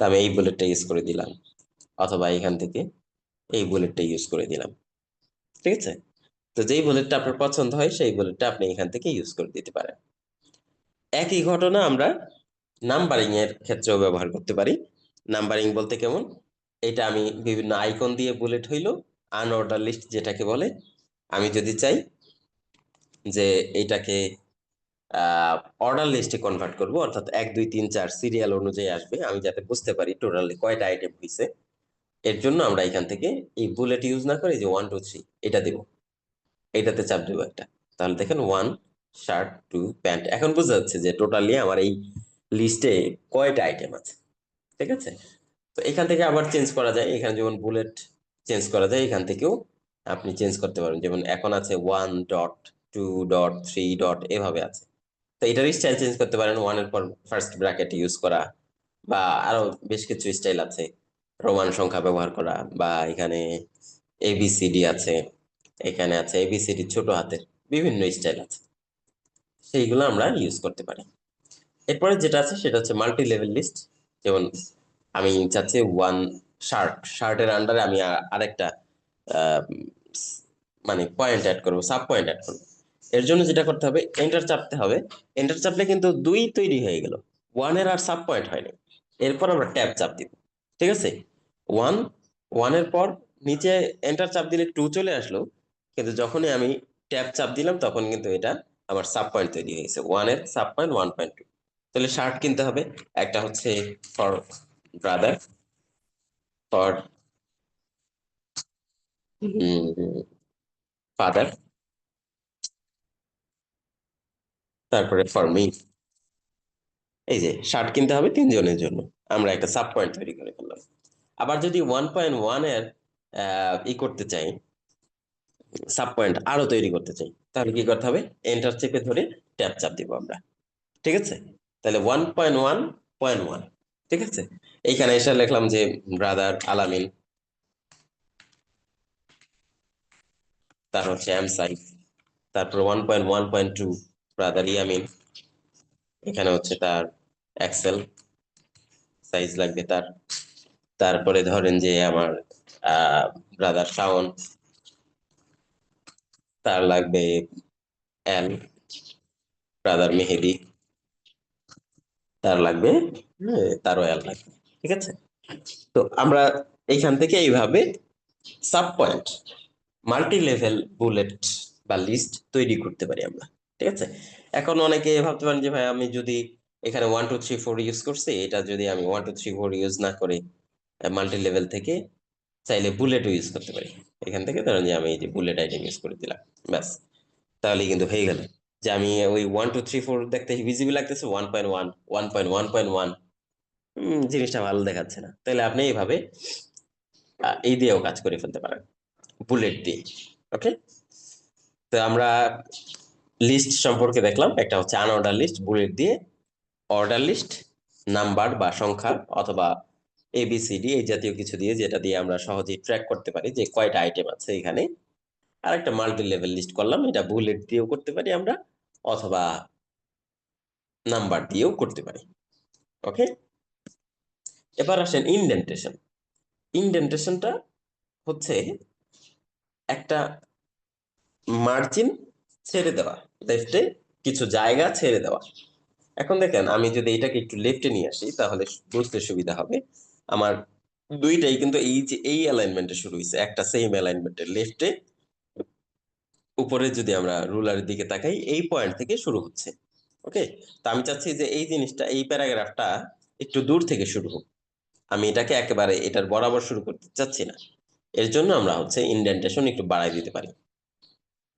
[SPEAKER 4] তো আমি এই বুলেটটা ইউজ করে দিলাম, অথবা এখান থেকে এই বুলেটটা ইউজ করে দিলাম। ঠিক আছে, তো যেই বুলেটটা আপনার পছন্দ হয় সেই বুলেটটা আপনি এখান থেকে ইউজ করে দিতে পারেন। একই ঘটনা আমরা নাম্বারিং এর ক্ষেত্রেও ব্যবহার করতে পারি। নাম্বারিং বলতে কেমন, এটা আমি বিভিন্ন আইকন দিয়ে বুলেট হইল আনঅর্ডার লিস্ট যেটাকে বলে। আমি যদি চাই যে এইটাকে অর্ডার লিস্টে কনভার্ট করব, অর্থাৎ 1 2 3 4 সিরিয়াল অনুযায়ী আসবে, আমি যাতে বুঝতে পারি টোটালি কয়টা আইটেম হয়েছে, এর জন্য আমরা এখান থেকে এই বুলেট ইউজ না করে যে 1 2 3 এটা দেব, এটাতে চাপ দেবো একটা, তাহলে দেখেন 1 শার্ট 2 প্যান্ট। এখন বোঝা যাচ্ছে যে টোটালি আমার এই লিস্টে কয়টা আইটেম আছে। ঠিক আছে, তো এখান থেকে আবার চেঞ্জ করা যায়, এখানে যেমন বুলেট চেঞ্জ করা যায়, এখান থেকেও আপনি চেঞ্জ করতে পারেন। যেমন এখন আছে 1 ডট 2 ডট 3 ডট এভাবে আছে, তো এটার স্টাইল চেঞ্জ করতে পারেন, ওয়ানের পর ফার্স্ট ব্র্যাকেট ইউজ করা, বা আরো বেশ কিছু স্টাইল আছে, রোমান সংখ্যা ব্যবহার করা, বা এখানে এবিসিডি আছে, এখানে আছে এবিসিডি ছোট হাতের, বিভিন্ন স্টাইল আছে, সেইগুলো আমরা ইউজ করতে পারি। এরপরে যেটা আছে সেটা হচ্ছে মাল্টি লেভেল লিস্ট। যেমন আমি চাচ্ছি ওয়ান শার্টের আন্ডারে আমি আরেকটা আহ, মানে পয়েন্ট অ্যাড করবো, সাব পয়েন্ট অ্যাড করবো। এর জন্য যেটা করতে হবে, এন্টার চাপতে হবে। এন্টার চাপলে কিন্তু 2 তৈরি হয়ে গেল, ওয়ানের আর সাব পয়েন্ট হয়নি। এরপর আমরা ট্যাব চাপ দিব। ঠিক আছে, ওয়ান ওয়ানের পর নিচে এন্টার চাপ দিলে 2 চলে আসলো, কিন্তু যখনই আমি ট্যাব চাপ দিলাম তখন কিন্তু এটা আমার সাব পয়েন্ট তৈরি হয়েছে, ওয়ানের সাব পয়েন্ট 1.2। তাহলে শার্ট কিনতে হবে, একটা হচ্ছে ফর ব্রাদার, ফর ফাদার, তারপরে ফর মি। এই যে শার্ট কিনতে হবে 3 জনের জন্য, আমরা একটা সাব পয়েন্ট তৈরি করে ফেললাম। আবার যদি 1.1 এর করতে চাই, সাব পয়েন্ট আরো তৈরি করতে চাই, তাহলে কি করতে হবে, এন্টার চেপে ধরে ট্যাব চাপ দিব আমরা। ঠিক আছে, তাহলে 1.1.1। ঠিক আছে, এইখানে এসে লিখলাম যে ব্রাদার আলামিন, তার হচ্ছে এম সাইজ, তারপর 1.1.2 ব্রাদার ইয়ামিন, এখানে হচ্ছে তার এক্সেল সাইজ লাগবে তার। তারপরে ধরেন যে আমার ব্রাদার শাওন, তার লাগবে এল। ব্রাদার মেহেদি, তার লাগবে, তারও এল লাগবে। ঠিক আছে, তো আমরা এইখান থেকে এইভাবে sub point multi level bullet বা লিস্ট তৈরি করতে পারি আমরা। ঠিক আছে, এখন অনেকে ভাবতে পারেন যে ভাই আমি যদি এখানে 1 2 3 4 ইউজ করছি, এটা যদি আমি 1 2 3 4 ইউজ না করে মাল্টি লেভেল থেকে চাইলে বুলেটও ইউজ করতে পারি। এখান থেকে ধরেন যে আমি এই যে বুলেট আইটেম ইউজ করে দিলাম, ব্যাস, তাহলে কিন্তু হয়ে গেল যে আমি ওই 1 2 3 4 দেখতে ভিজিবল লাগতেছে, 1.1 1.1.1 জিনিসটা ভালো দেখাচ্ছে না, তাহলে আপনি এইভাবে এই দিয়েও কাজ করে ফেলতে পারেন, বুলেট দিয়ে। ওকে, তো আমরা লিস্ট সম্পর্কে দেখলাম, একটা হচ্ছে আনঅর্ডার লিস্ট বুলেট দিয়ে, অর্ডার লিস্ট নাম্বার বা সংখ্যা অথবা এবিসিডি এই জাতীয় কিছু দিয়ে, যেটা দিয়ে আমরা সহজেই ট্র্যাক করতে পারি যে কয়টা আইটেম আছে এখানে। আর একটা মাল্টি লেভেল লিস্ট করলাম, এটা বুলেট দিয়েও করতে পারি আমরা, অথবা নাম্বার দিয়েও করতে পারি। ওকে, এবার আসেন ইনডেন্টেশন। ইনডেন্টেশনটা হচ্ছে একটা মার্জিন ছেড়ে দেওয়া, লেফটে কিছু জায়গা ছেড়ে দেওয়া। এখন দেখেন আমি যদি এটাকে একটু লেফটে নিয়ে আসি তাহলে বুঝতে সুবিধা হবে। আমার দুইটাই কিন্তু এই যে এই অ্যালাইনমেন্টে শুরু হয়েছে, একটা সেম অ্যালাইনমেন্টে লেফটে উপরে যদি আমরা রুলারের দিকে তাকাই এই পয়েন্ট থেকে শুরু হচ্ছে। ওকে, তো আমি চাচ্ছি যে এই জিনিসটা, এই প্যারাগ্রাফটা একটু দূর থেকে শুরু হোক, আমি এটাকে একেবারে এটার বরাবর শুরু করতে চাচ্ছি না। এর জন্য আমরা হচ্ছে ইনডেন্টেশন একটু বাড়াই দিতে পারি।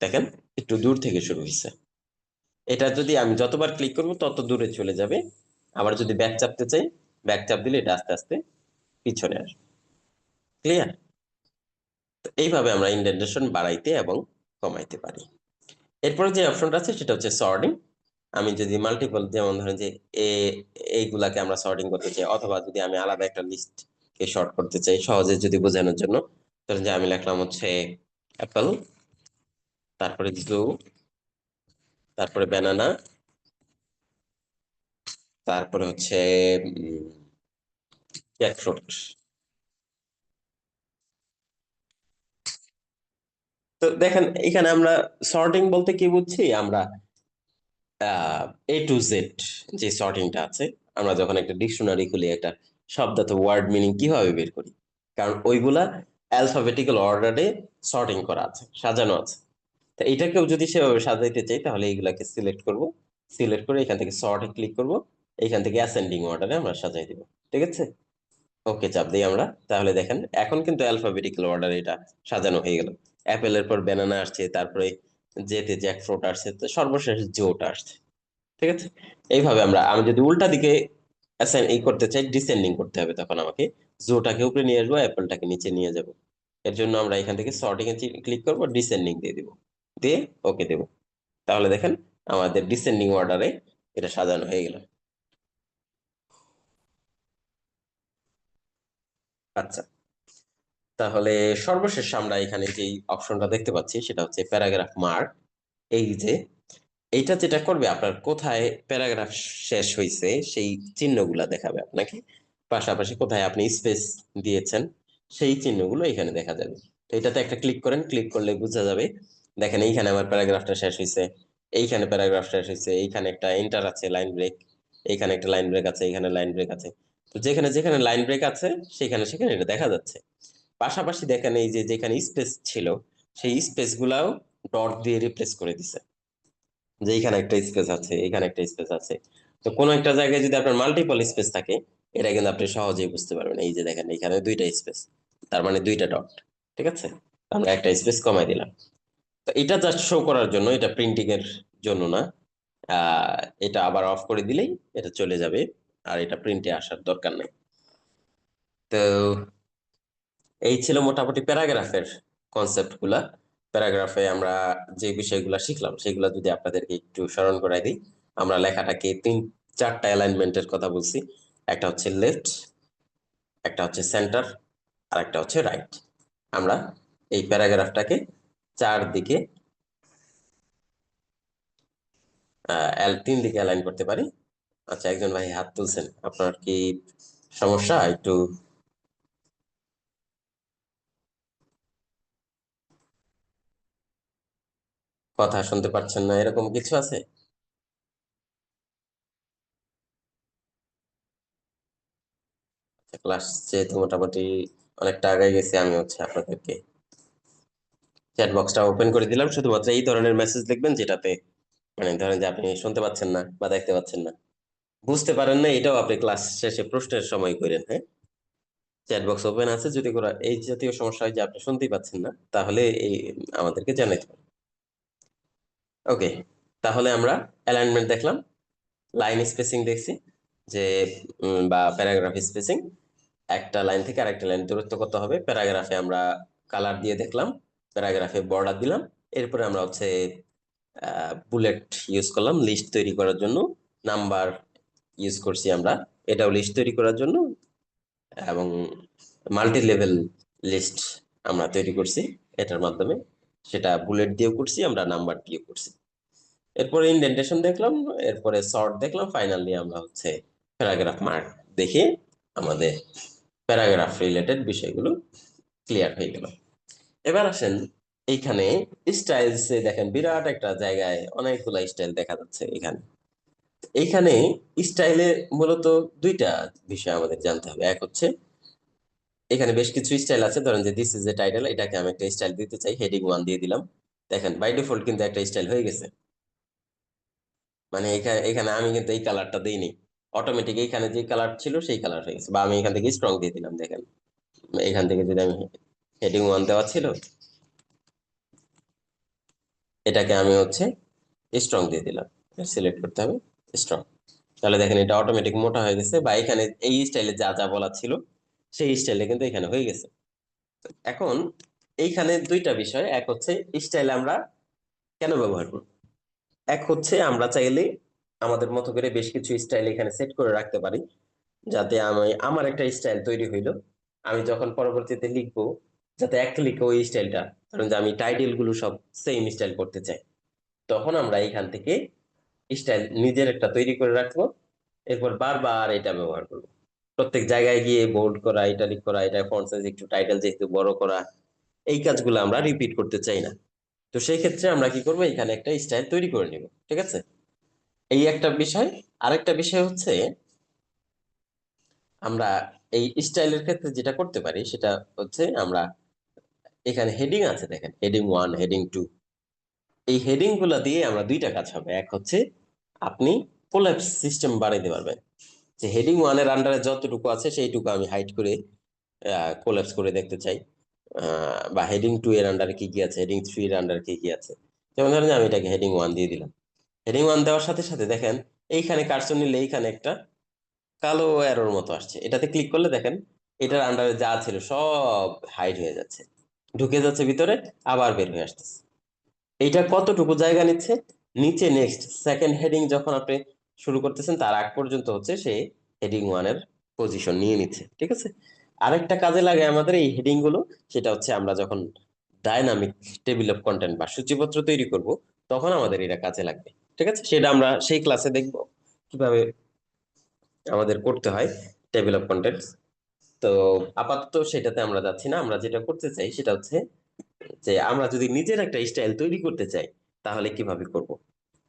[SPEAKER 4] দেখেন একটু দূর থেকে শুরু হয়েছে, এটা যদি আমি যতবার ক্লিক করব তত দূরে চলে যাবে। আবার যদি ব্যাক চাপতে চাই, ব্যাক চাপ দিলে এটা আস্তে আস্তে পিছনে আসবে। ক্লিয়ার? তো এইভাবে আমরা ইন্ডেন্টেশন বাড়াইতে এবং কমাইতে পারি। এরপরে যে অপশনটা আছে সেটা হচ্ছে সর্টিং। আমি যদি মাল্টিপল, যেমন ধরেন যে এ এইগুলাকে আমরা সর্টিং করতে চাই, অথবা যদি আমি আলাদা একটা লিস্ট কে শর্ট করতে চাই সহজে যদি বোঝানোর জন্য, ধরেন যে আমি লিখলাম হচ্ছে অ্যাপল, তারপরে ব্লু, তারপরে ব্যানানা, তারপরে হচ্ছে জ্যাকফ্রুট। তো দেখেন এখানে আমরা সর্টিং বলতে কি বুঝছি, আমরা এ টু জেড যে সর্টিংটা আছে, আমরা যখন একটা ডিকশনারি খুলি একটা শব্দার্থ ওয়ার্ড মিনিং কিভাবে বের করি, কারণ ওইগুলা অ্যালফাবেটিক্যাল অর্ডারে সর্টিং করা আছে, সাজানো আছে। তো এটাকেও যদি সেভাবে সাজাইতে চাই তাহলে এইগুলাকে সিলেক্ট করব, সিলেক্ট করে এখান থেকে সর্টে ক্লিক করব, এখান থেকে অ্যাসেন্ডিং অর্ডারে আমরা সাজাই দিব। ঠিক আছে, ওকে চাপ দিই আমরা। তাহলে দেখেন এখন কিন্তু অ্যালফাবেটিক্যাল অর্ডারে এটা সাজানো হয়ে গেল। অ্যাপেলের পর ব্যানানা আসছে, তারপরে যেতে জ্যাকফ্রুট আসছে, তো সর্বশেষ জোটা আসছে। ঠিক আছে, এইভাবে আমি যদি উল্টা দিকে অ্যাসাইন করতে চাই, ডিসেন্ডিং করতে হবে, তখন আমাকে জোটাকে উপরে নিয়ে আসবো, অ্যাপেলটাকে নিচে নিয়ে যাব। এর জন্য আমরা এখান থেকে সর্টিং এ ক্লিক করব, ডিসেন্ডিং দিয়ে দিব, দিয়ে ওকে দেব। তাহলে দেখেন আমাদের ডিসেন্ডিং অর্ডারে এটা সাজানো হয়ে গেল। আচ্ছা, তাহলে সর্বশেষ আমরা এখানে যেই অপশনটা দেখতে পাচ্ছি সেটা হচ্ছে প্যারাগ্রাফ মার্ক। এই যে এইটা যেটা করবে, আপনার কোথায় প্যারাগ্রাফ শেষ হয়েছে সেই চিহ্নগুলা দেখাবে আপনাকে, পাশাপাশি কোথায় আপনি স্পেস দিয়েছেন সেই চিহ্নগুলো এখানে দেখা যাবে। তো এটাতে একটা ক্লিক করেন, ক্লিক করলে বোঝা যাবে, দেখেন এইখানে আমার প্যারাগ্রাফটা শেষ হয়েছে, এইখানে প্যারাগ্রাফ শেষ হয়েছে, এইখানে একটা এন্টার আছে, লাইন ব্রেক, এইখানে একটা লাইন ব্রেক আছে, এইখানে লাইন ব্রেক আছে। তো যেখানে যেখানে লাইন ব্রেক আছে সেখানে সেখানে এটা দেখা যাচ্ছে। পাশাপাশি দেখেন এই যে যেখানে স্পেস ছিল সেই স্পেস গুলাও ডট দিয়ে রিপ্লেস করে দিছে, যে এইখানে একটা স্পেস আছে, এখানে একটা স্পেস আছে। তো কোনো একটা জায়গায় যদি আপনার মাল্টিপল স্পেস থাকে, এটা কিন্তু আপনি সহজেই বুঝতে পারবেন। এই যে দেখেন এখানে দুইটা স্পেস, তার মানে দুইটা ডট। ঠিক আছে, আমরা একটা স্পেস কমাই দিলাম। তো এটা জাস্ট শো করার জন্য, এটা প্রিন্টিং এর জন্য না। আহ এটা আবার অফ করে দিলেই এটা চলে যাবে, আর এটা প্রিন্টে আসার দরকার নেই। তো এই ছিল মোটামুটি প্যারাগ্রাফের কনসেপ্ট গুলা। প্যারাগ্রাফে আমরা যে বিষয়গুলো শিখলাম সেগুলো যদি আপনাদেরকে একটু স্মরণ করাই দিই, আমরা লেখাটাকে চারটা অ্যালাইনমেন্টের কথা বলছি। একটা হচ্ছে লেফট, একটা হচ্ছে সেন্টার, আর একটা হচ্ছে রাইট। আমরা এই প্যারাগ্রাফটাকে চারদিকে তিন দিকে অ্যালাইন করতে পারি। আচ্ছা, একজন ভাই হাত তুলছেন, আপনার কি সমস্যা? একটু কথা শুনতে পাচ্ছেন না, এরকম কিছু আছে? ক্লাস যেহেতু মোটামুটি অনেকটা আগে গেছি, আমি হচ্ছে আপনাদেরকে চ্যাট বক্সটা ওপেন করে দিলাম। শুধুমাত্র এই ধরনের মেসেজ লিখবেন যেটাতে মানে ধরেন যে আপনি শুনতে পাচ্ছেন না বা দেখতে পাচ্ছেন না, বুঝতে পারেন না, এটাও আপনি ক্লাস শেষে প্রশ্নের সময় করেন। হ্যাঁ, চ্যাট বক্স ওপেন আছে, যদি কোনো এই জাতীয় সমস্যা হয় যে আপনি শুনতেই পাচ্ছেন না, তাহলে এই আমাদেরকে জানাইতে পারেন। ওকে, তাহলে আমরা অ্যালাইনমেন্ট দেখলাম, লাইন স্পেসিং দেখছি, যে বা প্যারাগ্রাফ স্পেসিং, একটা লাইন থেকে আরেকটা লাইন দূরত্ব কত হবে। প্যারাগ্রাফে আমরা কালার দিয়ে দেখলাম, প্যারাগ্রাফে বর্ডার দিলাম। এরপরে আমরা হচ্ছে বুলেট ইউজ করলাম লিস্ট তৈরি করার জন্য, নাম্বার ইউজ করছি আমরা, এটাও লিস্ট তৈরি করার জন্য, এবং মাল্টি লেভেল লিস্ট আমরা তৈরি করছি এটার মাধ্যমে, সেটা বুলেট দিয়েও করছি আমরা, নাম্বার দিয়ে করছি। এরপরে ইনডেন্টেশন দেখলাম, এরপরে সর্ট দেখলাম, ফাইনালি আমরা হচ্ছে প্যারাগ্রাফ মার্ক দেখে আমাদের প্যারাগ্রাফ রিলেটেড বিষয়গুলো ক্লিয়ার হয়ে গেল। এবার আসেন এইখানে স্টাইলসে দেখেন বিরাট একটা জায়গায় অনেকগুলা স্টাইল দেখা যাচ্ছে এখানে। এইখানে স্টাইলে মূলত দুইটা বিষয় আমাদের জানতে হবে। এক হচ্ছে এখানে বেশ কিছু স্টাইল আছে, ধরেন যে দিস ইজ এ টাইটেল, এটাকে আমি একটা স্টাইল দিতে চাই, হেডিং 1 দিয়ে দিলাম। দেখেন বাই ডিফল্ট কিন্তু একটা স্টাইল হয়ে গেছে, মানে এখানে এখানে আমি কিন্তু এই কালারটা দিইনি, অটোমেটিক এখানে যে কালার ছিল সেই কালার হয়ে গেছে। বা আমি এখান থেকে স্ট্রং দিয়ে দিলাম, দেখেন এখান থেকে যদি আমি হেডিং 1 দেওয়া ছিল, এটাকে আমি হচ্ছে স্ট্রং দিয়ে দিলাম, সিলেক্ট করতে হবে স্ট্রং। তাহলে দেখেন এটা অটোমেটিক মোটা হয়ে গেছে, বা এখানে এই স্টাইলে যা যা বলা ছিল সেই স্টাইলে কিন্তু এখানে হয়ে গেছে। এখন এইখানে দুইটা বিষয়, এক হচ্ছে স্টাইল আমরা কেন ব্যবহার করব। এক হচ্ছে আমরা চাইলে আমাদের মতো করে বেশ কিছু স্টাইল এখানে সেট করে রাখতে পারি, যাতে আমি আমার একটা স্টাইল তৈরি হইলো, আমি যখন পরবর্তীতে লিখবো যাতে এক ক্লিকে ওই স্টাইলটা, ধরুন যে আমি টাইটেল গুলো সব সেম স্টাইল করতে চাই, তখন আমরা এখান থেকে স্টাইল নিজের একটা তৈরি করে রাখবো, এরপর বারবার এটা ব্যবহার করবো। প্রত্যেক জায়গায় গিয়ে বোল্ড করা, ইটালিক করা, এটা ফন্ট সাইজ একটু টাইটেল যেহেতু বড় করা, এই কাজগুলো আমরা রিপিট করতে চাই না। তো সেই ক্ষেত্রে আমরা কি করবো, এখানে একটা স্টাইল তৈরি করে নিব। ঠিক আছে, এই একটা বিষয়। আরেকটা বিষয় হচ্ছে আমরা এই স্টাইলের ক্ষেত্রে যেটা করতে পারি সেটা হচ্ছে আমরা এখানে হেডিং আছে, দেখেন হেডিং 1, হেডিং 2, এই হেডিং গুলা দিয়ে আমরা দুইটা কাজ হবে। এক হচ্ছে আপনি কোল্যাপস সিস্টেম বানাইতে পারবেন, যে হেডিং 1 এর আন্ডারে যতটুকু আছে সেইটুকু আমি হাইড করে কোল্যাপস করে দেখতে চাই, বা হেডিং 2 এর আন্ডারে কি কি আছে, হেডিং 3 এর আন্ডারে কি কি আছে। যেমন ধরেন যে আমি এটাকে হেডিং 1 দিয়ে দিলাম। হেডিং 1 দেওয়ার সাথে সাথে দেখেন এইখানে কার্সর নিলে এইখানে একটা কালো অ্যারোর মতো আসছে, এটাতে ক্লিক করলে দেখেন এটার আন্ডারে যা ছিল সব হাইড হয়ে যাচ্ছে, ঢুকে যাচ্ছে ভিতরে, আবার বের হয়ে আসতেছে। এইটা কতটুকু জায়গা নিচ্ছে, নিচে নেক্সট সেকেন্ড হেডিং যখন আপনি শুরু করতেছেন তার আগ পর্যন্ত হচ্ছে সে হেডিং 1 এর পজিশন নিয়ে নিচ্ছে। ঠিক আছে, আরেকটা কাজে লাগে আমাদের এই হেডিং গুলো, সেটা হচ্ছে আমরা যখন ডাইনামিক টেবিল অফ কন্টেন্ট বা সূচিপত্র তৈরি করব, তখন আমাদের এটা কাজে লাগবে। ঠিক আছে, সেটা আমরা সেই ক্লাসে দেখব কিভাবে আমাদের করতে হয় টেবিল অফ কন্টেন্টস। তো আপাতত সেটাতে আমরা যাচ্ছি না, আমরা যেটা করতে চাই সেটা হচ্ছে যে আমরা যদি নিজের একটা স্টাইল তৈরি করতে চাই তাহলে কিভাবে করব।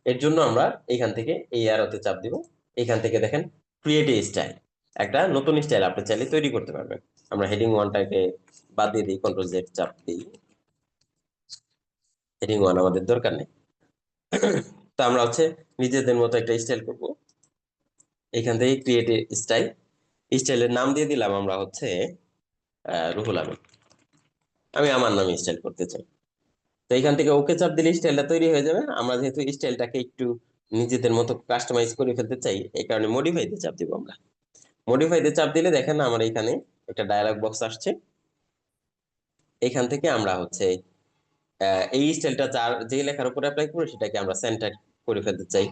[SPEAKER 4] এর জন্য আমরা এখান থেকে এই অ্যারোতে চাপ দিব, এখান থেকে দেখেন ক্রিয়েট এ স্টাইল, একটা নতুন স্টাইল আপনি চাইলে তৈরি করতে পারবেন। আমরা হেডিং 1টাকে বাদ দিয়ে দিই, কন্ট্রোল জেড চাপ দিই, হেডিং 1 আমাদের দরকার নেই। তো আমরা হচ্ছে নিজেদের মতো একটা স্টাইল করব, এখান থেকে ক্রিয়েট এ স্টাইল, স্টাইলের নাম দিয়ে দিলাম আমরা হচ্ছে রুহুল আমিন, আমি আমার নামে স্টাইল করতে চাই। তো এখান থেকে ওকে চাপ দিলে স্টাইলটা তৈরি হয়ে যাবে। আমরা যেহেতু স্টাইলটাকে একটু নিজেদের মতো কাস্টমাইজ করে ফেলতে চাই, এই কারণে মডিফাইতে চাপ দিব আমরা। মডিফাইতে চাপ দিলে দেখেন আমার এখানে একটা ডায়ালগ বক্স আসছে, এখান থেকে আমরা হচ্ছে এই স্টাইলটা যার যে লেখার উপরে অ্যাপ্লাই করে সেটাকে আমরা সেন্টার করে ফেলতে চাই,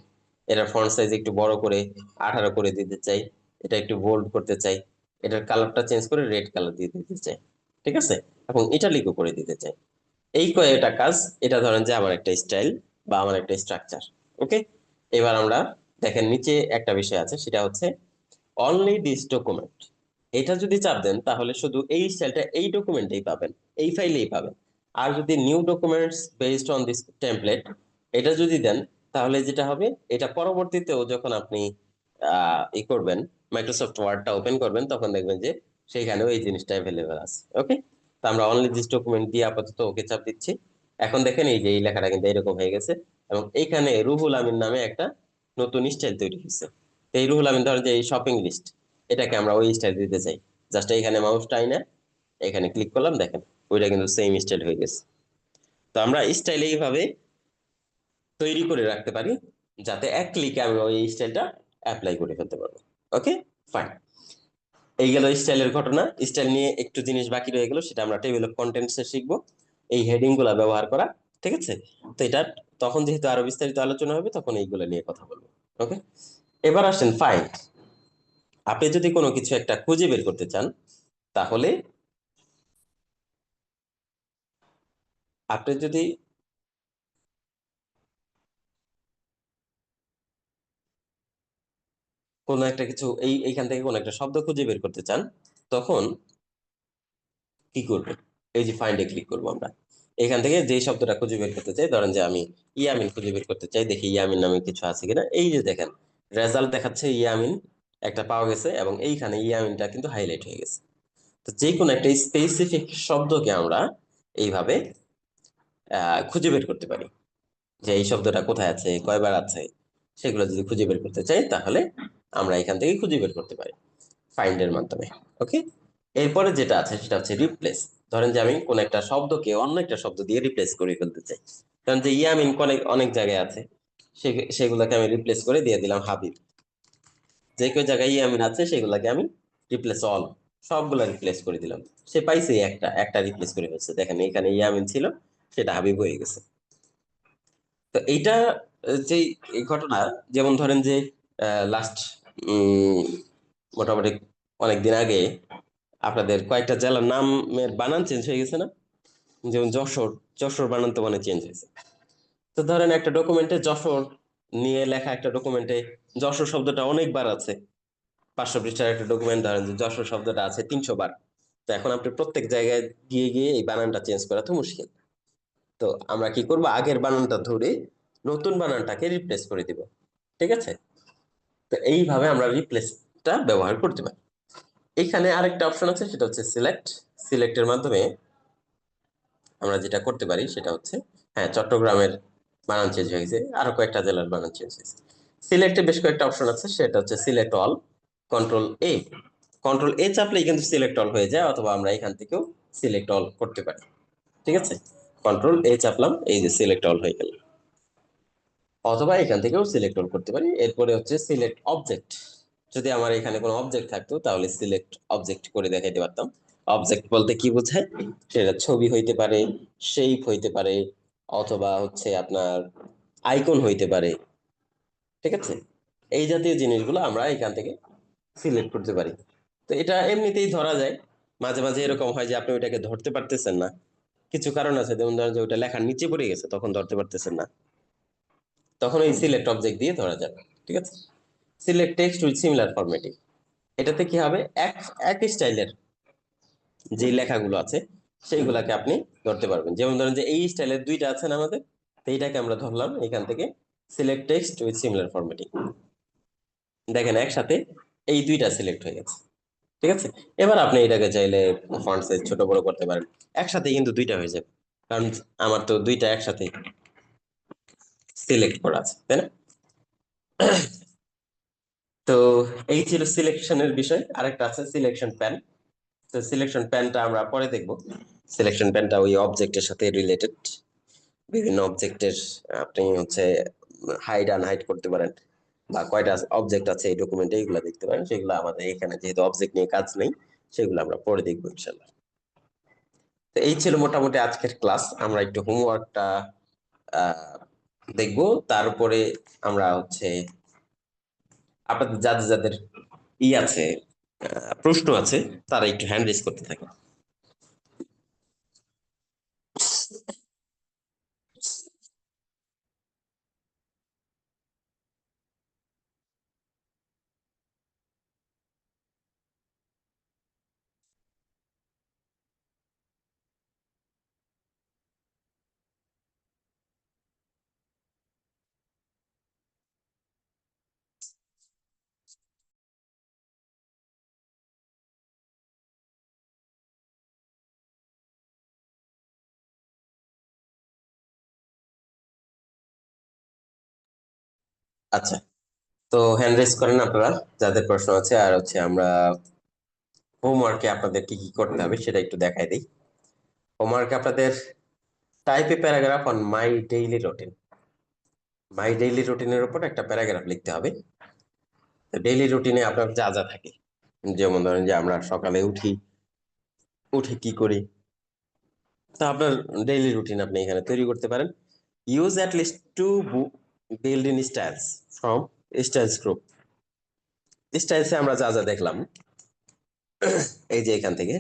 [SPEAKER 4] এটার ফন্ট সাইজ একটু বড় করে 18 করে দিতে চাই, এটা একটু বোল্ড করতে চাই, এটার কালারটা চেঞ্জ করে রেড কালার দিয়ে দিতে চাই। ঠিক আছে, এবং ইটালিকও করে দিতে চাই। এই কয়েকটা কাজ, এটা ধরেন যে আমার একটা স্টাইল বা আমার একটা স্ট্রাকচার। ওকে, এবার আমরা দেখেন নিচে একটা বিষয় আছে, সেটা হচ্ছে অনলি দিস ডকুমেন্ট। এটা যদি চাপ দেন তাহলে শুধু এই স্টাইলটা এই ডকুমেন্টেই পাবেন, এই ফাইলেই পাবেন। আর যদি new documents based on this template এটা যদি দেন, তাহলে যেটা হবে, এটা পরবর্তীতেও যখন আপনি ই করবেন, মাইক্রোসফট ওয়ার্ডটা ওপেন করবেন, তখন দেখবেন যে সেইখানেও এই জিনিসটা অ্যাভেলেবেল আছে। ওকে, তো আমরা অনলি দিস ডকুমেন্ট দিয়ে আপাতত ওকে চাপ দিচ্ছি। এখন দেখেন এই যে এই লেখাটা কিন্তু এরকম হয়ে গেছে, এবং এইখানে রুহুল আমিন নামে একটা নতুন স্টাইল তৈরি হয়েছে। তো এই রুহুল আমিন ধরেন যে এই শপিং লিস্ট, এটাকে আমরা ওই স্টাইল দিতে চাই, জাস্ট এখানে মাউসটা আইনা এখানে ক্লিক করলাম, দেখেন ওইটা কিন্তু সেম স্টাইল হয়ে গেছে। তো আমরা স্টাইল এইভাবে তৈরি করে রাখতে পারি যাতে এক ক্লিকে আমি ওই স্টাইলটা অ্যাপ্লাই করে ফেলতে পারবো। ওকে, ফাইন। এই গেল স্টাইলের ঘটনা। স্টাইল নিয়ে একটু জিনিস বাকি রয়ে গেল, সেটা আমরা টেবিল অফ কন্টেন্টসে শিখবো, এই হেডিং গুলা ব্যবহার করা। ঠিক আছে, তো এটা তখন যেহেতু আরো বিস্তারিত আলোচনা হবে তখন এইগুলো নিয়ে কথা বলবো। ওকে, এবার আসেন ফাইন্ড। আপনি যদি কোনো কিছু একটা খুঁজে বের করতে চান, তাহলে আপনি যদি কোনো একটা কিছু এইখান থেকে কোনো একটা শব্দ খুঁজে বের করতে চান, তখন কি করবেন, এই যে ফাইন্ডে ক্লিক করবো আমরা। এখান থেকে যে শব্দটা খুঁজে বের করতে চাই, ধরেন যে আমি ইয়ামিন খুঁজে বের করতে চাই, দেখি ইয়ামিন নামে কিছু আছে কিনা। এই যে দেখেন রেজাল্ট দেখাচ্ছে ইয়ামিন একটা পাওয়া গেছে, এবং এইখানে ইয়ামিনটা কিন্তু হাইলাইট হয়ে গেছে। তো যে কোনো একটা স্পেসিফিক শব্দকে আমরা এইভাবে খুঁজে বের করতে পারি, যে এই শব্দটা কোথায় আছে, কয়বার আছে, সেগুলো যদি খুঁজে বের করতে চাই তাহলে আমরা এখান থেকে খুঁজে বের করতে পারি ফাইন্ডের মাধ্যমে। ওকে, এরপরে যেটা আছে সেটা হচ্ছে রিপ্লেস। ধরেন যে আমি কোন একটা শব্দকে অন্য একটা শব্দ দিয়ে রিপ্লেস করে ফেলতে চাই, কারণ যে ইয়ামিন অনেক অনেক জায়গায় আছে, সেগুলোকে আমি রিপ্লেস করে দিয়ে দিলাম হাবিব। যে কেউ জায়গায় ইয়ামিন আছে সেগুলোকে আমি রিপ্লেস অল সবগুলা রিপ্লেস করে দিলাম। সে পাইছে একটা একটা রিপ্লেস করে ফেলছে। দেখেন এখানে ইয়ামিন ছিল, সেটা হাবিব হয়ে গেছে। তো এইটা যে এই ঘটনা, যেমন ধরেন যে লাস্ট মোটামুটি অনেকদিন আগে আপনাদের কয়েকটা জেলার নামের বানান চেঞ্জ হয়ে গেছে না? যেমন যশোর, যশোর বানান তো মানে চেঞ্জ হয়েছে। তো ধরেন একটা ডকুমেন্টে যশোর নিয়ে লেখা একটা ডকুমেন্টে যশোর শব্দটা অনেকবার আছে। 500 পৃষ্ঠার একটা ডকুমেন্ট, ধরেন যে যশোর শব্দটা আছে 300 বার। তো এখন আপনি প্রত্যেক জায়গায় গিয়ে গিয়ে এই বানানটা চেঞ্জ করা তো মুশকিল। তো আমরা কি করব, আগের বানানটা ধরে নতুন বানানটাকে রিপ্লেস করে দিব। ঠিক আছে? তো এইভাবে আমরা রিপ্লেসটা ব্যবহার করতে পারি। এখানে আরেকটা অপশন আছে, সেটা হচ্ছে সিলেক্ট। সিলেক্টের মাধ্যমে আমরা যেটা করতে পারি সেটা হচ্ছে, হ্যাঁ, চট্টগ্রামের বানান চেঞ্জ হয়ে গেছে, আরো কয়েকটা জেলার বানান চেঞ্জ হয়েছে। সিলেক্টে বেশ কয়েকটা অপশন আছে, সেটা হচ্ছে সিলেক্ট অল, কন্ট্রোল এ। কন্ট্রোল এ চাপলেই কিন্তু সিলেক্ট অল হয়ে যায়, অথবা আমরা এখান থেকেও সিলেক্ট অল করতে পারি। ঠিক আছে? কন্ট্রোল এ চাপলাম, এই যে সিলেক্ট অল হয়ে গেল। অথবা এখান থেকেও সিলেক্ট অল করতে পারি। এরপরে হচ্ছে সিলেক্ট অবজেক্ট। যদি আমার এখানে কোনো অবজেক্ট থাকতো তাহলে সিলেক্ট অবজেক্ট করে দেখাইতে পারতাম। অবজেক্ট বলতে কি বোঝায়? সেটা ছবি হইতে পারে, শেপ হইতে পারে, অথবা হচ্ছে আপনার আইকন হইতে পারে। ঠিক আছে? এই জাতীয় জিনিসগুলো আমরা এখান থেকে সিলেক্ট করতে পারি। তো এটা এমনিতেই ধরা যায়। মাঝে মাঝে এরকম হয় যে আপনি ওইটাকে ধরতে পারতেছেন না, কিছু কারণ আছে, যেমন ধরেন যে ওইটা লেখার নিচে পড়ে গেছে, তখন ধরতে পারতেছেন না, তখন এই সিলেক্ট অবজেক্ট দিয়ে ধরা যাবে। ঠিক আছে? Select text with similar formatting, এটাতে কি হবে, এক স্টাইলের যে লেখাগুলো আছে সেইগুলাকে আপনি ধরতে পারবেন। যেমন ধরেন যে এই স্টাইলের দুইটা আছে না আমাদের, তো এইটাকে আমরা ধরলাম এখান থেকে, select text with similar formatting. দেখেন একসাথে এই দুইটা সিলেক্ট হয়ে গেছে। ঠিক আছে? এবার আপনি এটাকে চাইলে ফন্ট সাইজ ছোট বড় করতে পারেন, একসাথে কিন্তু দুইটা হয়ে যাবে, কারণ আমার তো দুইটা একসাথে সিলেক্ট করা আছে, তাই না? তো এই ছিল সিলেকশনের বিষয়। আরেকটা আছে সিলেকশন প্যান। তো সিলেকশন প্যানটা আমরা পরে দেখব। সিলেকশন প্যানটা ওই অবজেক্টের সাথে রিলেটেড। বিভিন্ন অবজেক্টের আপনি হচ্ছে হাইড আনহাইড করতে পারেন, বা কয়টা অবজেক্ট আছে এই ডকুমেন্টে এগুলো দেখতে পারেন। সেগুলো আমাদের এখানে যেহেতু অবজেক্ট নিয়ে কাজ নেই, সেগুলো আমরা পরে দেখবো ইনশাল্লাহ। তো এই ছিল মোটামুটি আজকের ক্লাস। আমরা একটু হোমওয়ার্কটা দেখবো, তারপরে আমরা হচ্ছে আপনাদের যাদের যাদের আছে, প্রশ্ন আছে, তারা একটু হ্যান্ড রেজ করতে থাকে। আচ্ছা, তো হ্যান্ড রেজ করেন আপনারা যাদের প্রশ্ন আছে। আর হচ্ছে আমরা হোমওয়ার্কে আপনাদের কি কি করতে হবে সেটা একটু দেখাই দিই। হোমওয়ার্কে আপনাদের type a paragraph on my daily routine. My daily রুটিনের উপর একটা প্যারাগ্রাফ লিখতে হবে। ডেইলি রুটিনে আপনার যা যা থাকে, যেমন ধরেন যে আমরা সকালে উঠি, উঠে কি করি, তা আপনার ডেইলি রুটিন আপনি এখানে তৈরি করতে পারেন। Use at least to build in styles from styles group. স্টাইলসে আমরা যা যা দেখলাম, এই যে এখান থেকে,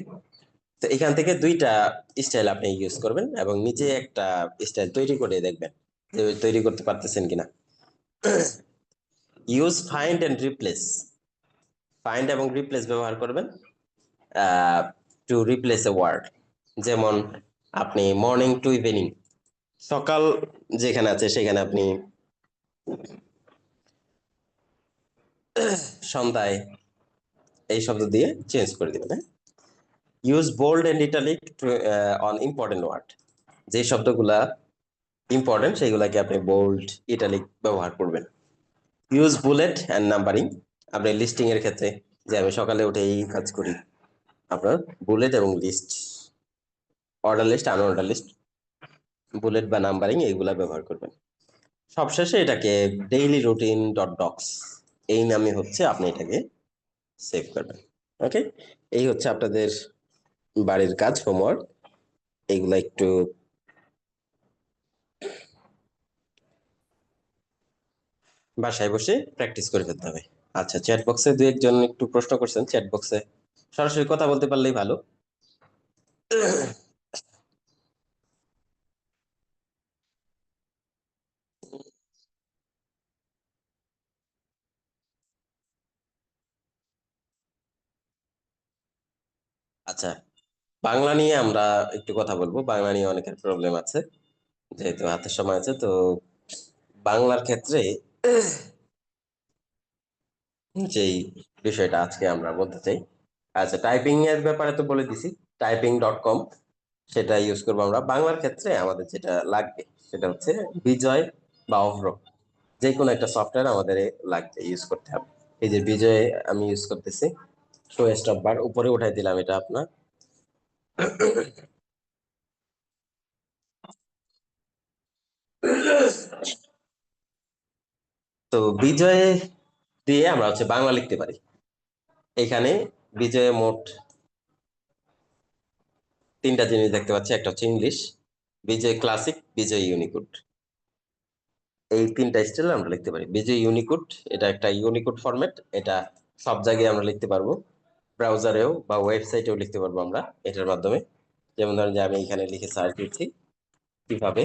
[SPEAKER 4] তো এখান থেকে দুইটা স্টাইল আপনি ইউজ করবেন এবং নিচে একটা স্টাইল তৈরি করে দেখবেন যে তৈরি করতে পারতেছেন কিনা। Use find and replace. Find এবং রিপ্লেস ব্যবহার করবেন টু রিপ্লেস এ ওয়ার্ড। যেমন আপনি মর্নিং টু ইভিনিং, সকাল যেখানে আছে সেখানে আপনি সন্ধ্যায়, এই শব্দ দিয়ে চেঞ্জ করে দিবেন। হ্যাঁ, use bold and italic on important word. যে শব্দগুলা ইম্পর্টেন্ট সেগুলাকে আপনি বোল্ড ইটালিক ব্যবহার করবেন। Use bullet and numbering. আপনি লিস্টিং এর ক্ষেত্রে, যে আমি সকালে উঠে এই কাজ করি, আপনার বুলেট এবং list, order list, unordered list, bullet বা নাম্বারিং এইগুলা ব্যবহার করবেন। সবশেষে এটাকে ডেইলি রুটিন ডট ডক্স এই নামে হচ্ছে আপনি এটাকে সেভ করবেন। ওকে, এই হচ্ছে আপনাদের বাড়ির কাজ, হোমওয়ার্ক। এগুলা একটু বাসায় বসে প্র্যাকটিস করে ফেলতে হবে। আচ্ছা, চ্যাট বক্সে দু একজন একটু প্রশ্ন করছেন, চ্যাট বক্সে সরাসরি কথা বলতে পারলেই ভালো। আচ্ছা, বাংলা নিয়ে আমরা একটু কথা বলবো। বাংলা নিয়ে অনেকের প্রবলেম আছে, যেহেতু হাতের সময় আছে। তো বাংলার ক্ষেত্রে যেই বিষয়টা আজকে আমরা বলতে চাই, আচ্ছা, টাইপিং এর ব্যাপারে তো বলে দিছি, typing.com সেটা ইউজ করবো আমরা। বাংলার ক্ষেত্রে আমাদের যেটা লাগবে সেটা হচ্ছে বিজয় বা অভ্র, যে কোনো একটা সফটওয়্যার আমাদের লাগবে, ইউজ করতে হবে। এই যে বিজয় আমি ইউজ করতেছি, শো স্টপ বার উপরে উঠাই দিলাম, এটা আপনার। তো বিজয় দিয়ে আমরা হচ্ছে বাংলা লিখতে পারি। এখানে বিজয়ে মোট তিনটা জিনিস দেখতে পাচ্ছি, একটা হচ্ছে ইংলিশ, বিজয় ক্লাসিক, বিজয় ইউনিকোড। এই তিনটা স্টাইলে আমরা লিখতে পারি। বিজয় ইউনিকোড, এটা একটা ইউনিকোড ফরম্যাট, এটা সব জায়গায় আমরা লিখতে পারবো, ব্রাউজারেও বা ওয়েবসাইটেও লিখতে পারবো আমরা এটার মাধ্যমে। যেমন ধরেন যে আমি এখানে লিখে সার্চ দিচ্ছি কিভাবে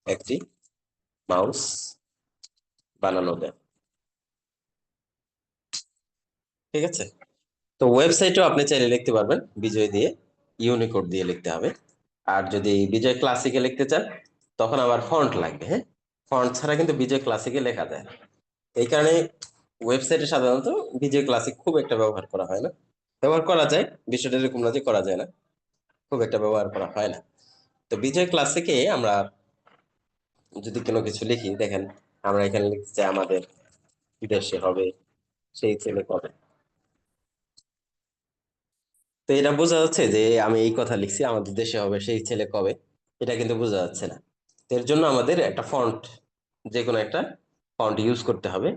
[SPEAKER 4] একটি মাউস বানানো যায়, ঠিক আছে। তো ওয়েবসাইটেও আপনি চাইলে লিখতে পারবেন বিজয় দিয়ে, ইউনিকোড দিয়ে লিখতে হবে। আর যদি বিজয় ক্লাসিকে লিখতে চান তখন আবার ফন্ট লাগবে। হ্যাঁ, ফন্ট ছাড়া কিন্তু বিজয় ক্লাসিকে লেখা যায় না। এই কারণে ওয়েবসাইটে সাধারণত বিজয় ক্লাসিক খুব একটা ব্যবহার করা হয় না। ব্যবহার করা যায়, বিষয়টা এরকম না যে করা যায় না, খুব একটা ব্যবহার করা হয় না। তো বিজয় ক্লাসিকে আমরা যদি কোনো কিছু লিখি, দেখেন আমরা এখানে লিখছি যে আমাদের দেশে হবে সেই ছেলে কবে। তো এটা বোঝা যাচ্ছে যে আমি এই কথা লিখছি, আমাদের দেশে হবে সেই ছেলে কবে, এটা কিন্তু বোঝা যাচ্ছে না। তো এর জন্য আমাদের একটা ফন্ট, যে কোনো একটা ফন্ট ইউজ করতে হবে,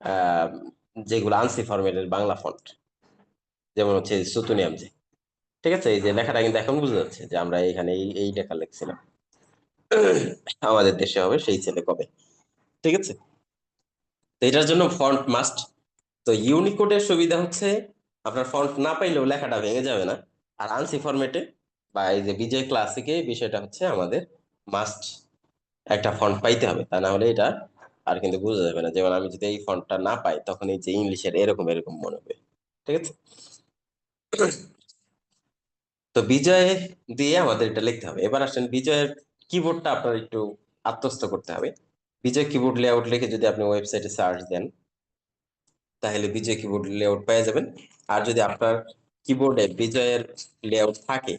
[SPEAKER 4] আহ যেগুলো আনসি ফরম্যাটের বাংলা ফন্ট, যেমন হচ্ছে সুতুনিয়াম যে, ঠিক আছে। এই যে লেখাটা কিন্তু এখন বোঝা যাচ্ছে যে আমরা এখানে এই এই লেখা লিখছিলাম, আমাদের দেশে হবে সেই ছেলে কবে, ঠিক আছে। তো এটার জন্য ফন্ট মাস্ট। তো ইউনিকোডের সুবিধা হচ্ছে আপনার ফন্ট না পাইলেও লেখাটা ভেঙে যাবে না। আর আনসি ফরম্যাটে বা এই যে বিজয় ক্লাসিকে বিষয়টা হচ্ছে আমাদের মাস্ট একটা ফন্ট পাইতে হবে, তা না হলে এটা আর কিন্তু বোঝা যাবে না। যেমন আমি যদি এই ফন্টটা না পাই তখন এই যে ইংলিশের এরকম এরকম মনে হবে, ঠিক আছে। তো বিজয় দিয়ে আমাদের এটা লিখতে হবে। এবার আসেন বিজয়ের কিবোর্ডটা আপনার একটু আত্মস্থ করতে হবে। বিজয় কিবোর্ড লেআউট লিখে যদি আপনি ওয়েবসাইটে সার্চ দেন তাহলে বিজয় কিবোর্ড লেআউট পেয়ে যাবেন। আর যদি আপনার কিবোর্ডে বিজয়ের লেআউট থাকে,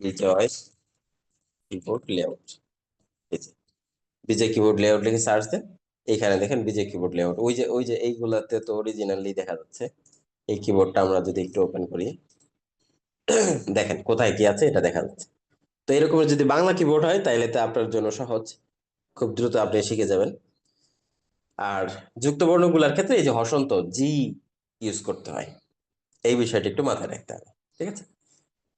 [SPEAKER 4] বিজয় কিবোর্ড লেআউট, বিজয় কিবোর্ড লেআউট লিখে সার্চ দেন, এইখানে দেখেন বিজয় কিবোর্ড লেআউট, ওই যে এইগুলাতে তো অরিজিনালি দেখা যাচ্ছে। এই কিবোর্ডটা আমরা যদি একটু ওপেন করি, দেখেন কোথায় কি আছে এটা দেখা যাচ্ছে। তো এরকমের যদি বাংলা কিবোর্ড হয় তাহলে তো আপনার জন্য সহজ, খুব দ্রুত আপনি শিখে যাবেন। আর যুক্ত বর্ণগুলোর ক্ষেত্রে এই যে হসন্ত জি ইউজ করতে হয়, এই বিষয়টা একটু মাথায় রাখতে হবে, ঠিক আছে।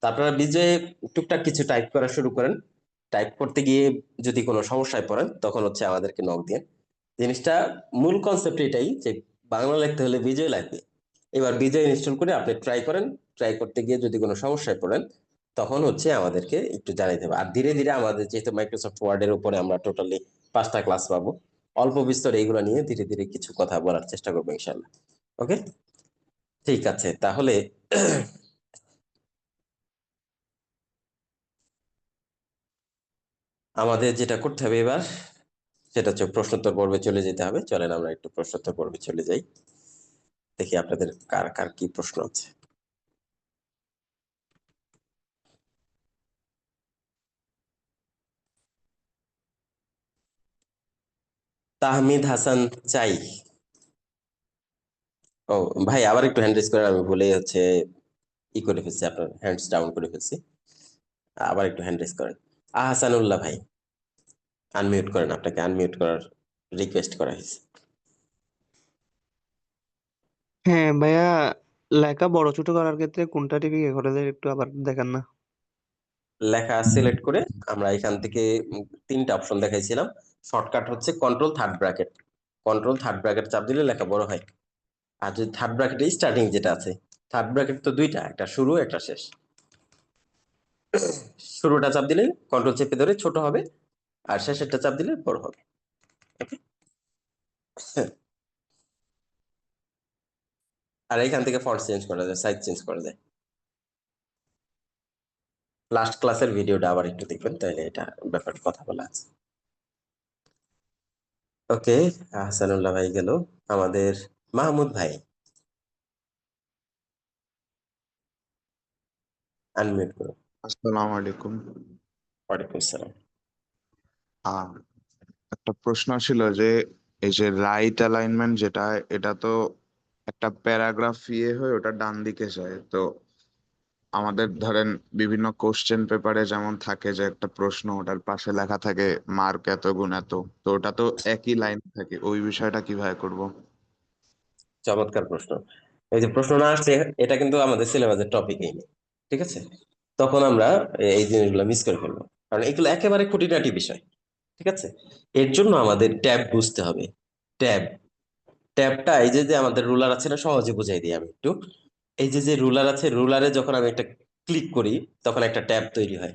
[SPEAKER 4] তো আপনারা বিজয়ে টুকটাক কিছু টাইপ করা শুরু করেন। টাইপ করতে গিয়ে যদি কোনো সমস্যায় পড়েন তখন হচ্ছে আমাদেরকে নক দিন। জিনিসটা মূল কনসেপ্ট এটাই যে বাংলা লিখতে হলে বিজয় লাগবে। এবার বিজয় ইনস্টল করে আপনি ট্রাই করেন। ট্রাই করতে গিয়ে যদি কোনো সমস্যায় পড়েন তখন হচ্ছে আমাদেরকে একটু জানাইতে হবে। আর ধীরে ধীরে আমাদের যেহেতু মাইক্রোসফট ওয়ার্ডের উপরে আমরা টোটালি 5টা ক্লাস পাবো, অল্প বিস্তর এইগুলো নিয়ে ধীরে ধীরে কিছু কথা বলার চেষ্টা করবো ইনশাল্লাহ। ওকে, ঠিক আছে তাহলে। আমাদের যেটা করতে হবে এবার সেটা হচ্ছে প্রশ্নোত্তর পর্বে চলে যেতে হবে। চলেন আমরা একটু প্রশ্নোত্তর পর্বে চলে যাই, দেখি আপনাদের কার কার কি প্রশ্ন আছে। তাহমিদ হাসান চাই। ও ভাই, আবার একটু হ্যান্ড রেজ করেন, আমি ভুলে হচ্ছে ই করে ফেলছি, আপনার হ্যান্ডস ডাউন করে ফেলছি। আবার একটু হ্যান্ড রেজ করেন। আহসানুল্লাহ ভাই, আনমিউট করেন, আপনাকে আনমিউট করার রিকোয়েস্ট করা হয়েছে।
[SPEAKER 7] হ্যাঁ ভাইয়া, লেখা বড় ছোট করার ক্ষেত্রে কোনটা ঠিক ইয়ে করে যায় একটু আবার দেখান না।
[SPEAKER 4] লেখা সিলেক্ট করে আমরা এখান থেকে তিনটা অপশন দেখাইছিলাম। শর্টকাট হচ্ছে control third bracket. Control third bracket চাপ দিলে লেখা বড় হয়। আর যদি থার্ড ব্র্যাকেটে স্টার্টিং যেটা আছে, থার্ড ব্র্যাকেট তো দুইটা, একটা শুরু একটা শেষ। শুরুটা চাপ দিলে কন্ট্রোল চেপে ধরে ছোট হবে, আর শেষেরটা চাপ দিলে বড় হবে। আর এখান থেকে ফন্ট চেঞ্জ করা যায়, সাইজ চেঞ্জ করা যায়। লাস্ট ক্লাসের ভিডিওটা আবার একটু দেখবেন, তাহলে এটা ব্যাপারে কথা বলা আছে। ওকে, হাসানুল্লাহ ভাই গেল। আমাদের মাহমুদ ভাই, আনমিউট করুন।
[SPEAKER 8] আসসালামু আলাইকুম।
[SPEAKER 4] ওয়ালাইকুম আসসালাম।
[SPEAKER 8] আহ, একটা প্রশ্ন ছিল যে এই যে রাইট অ্যালাইনমেন্ট যেটা, এটা তো একটা প্যারাগ্রাফ ইয়ে হয়ে ওটা ডান দিকে যায়। তো আমাদের ধরেন বিভিন্ন কোশ্চেন পেপারে যেমন থাকে যে একটা প্রশ্ন, ওটার পাশে লেখা থাকে মার্ক এত গুণ এত, তো ওটা তো একই লাইন থাকে, ওই বিষয়টা কিভাবে করব?
[SPEAKER 4] চমৎকার প্রশ্ন। এই যে প্রশ্ন না আসলে এটা কিন্তু আমাদের সিলেবাসের টপিকই নেই, ঠিক আছে? তখন আমরা এই জিনিসগুলো মিস করে ফেলবো, কারণ এগুলো একেবারে খুঁটিনাটি বিষয়, ঠিক আছে? এর জন্য আমাদের ট্যাব বুঝতে হবে। ট্যাব, ট্যাবটা এই যে যে আমাদের রুলার আছে না, সহজে বুঝাই দিই আমি একটু। এই যে যে রুলার আছে, রুলারে যখন আমি একটা ক্লিক করি তখন একটা ট্যাব তৈরি হয়।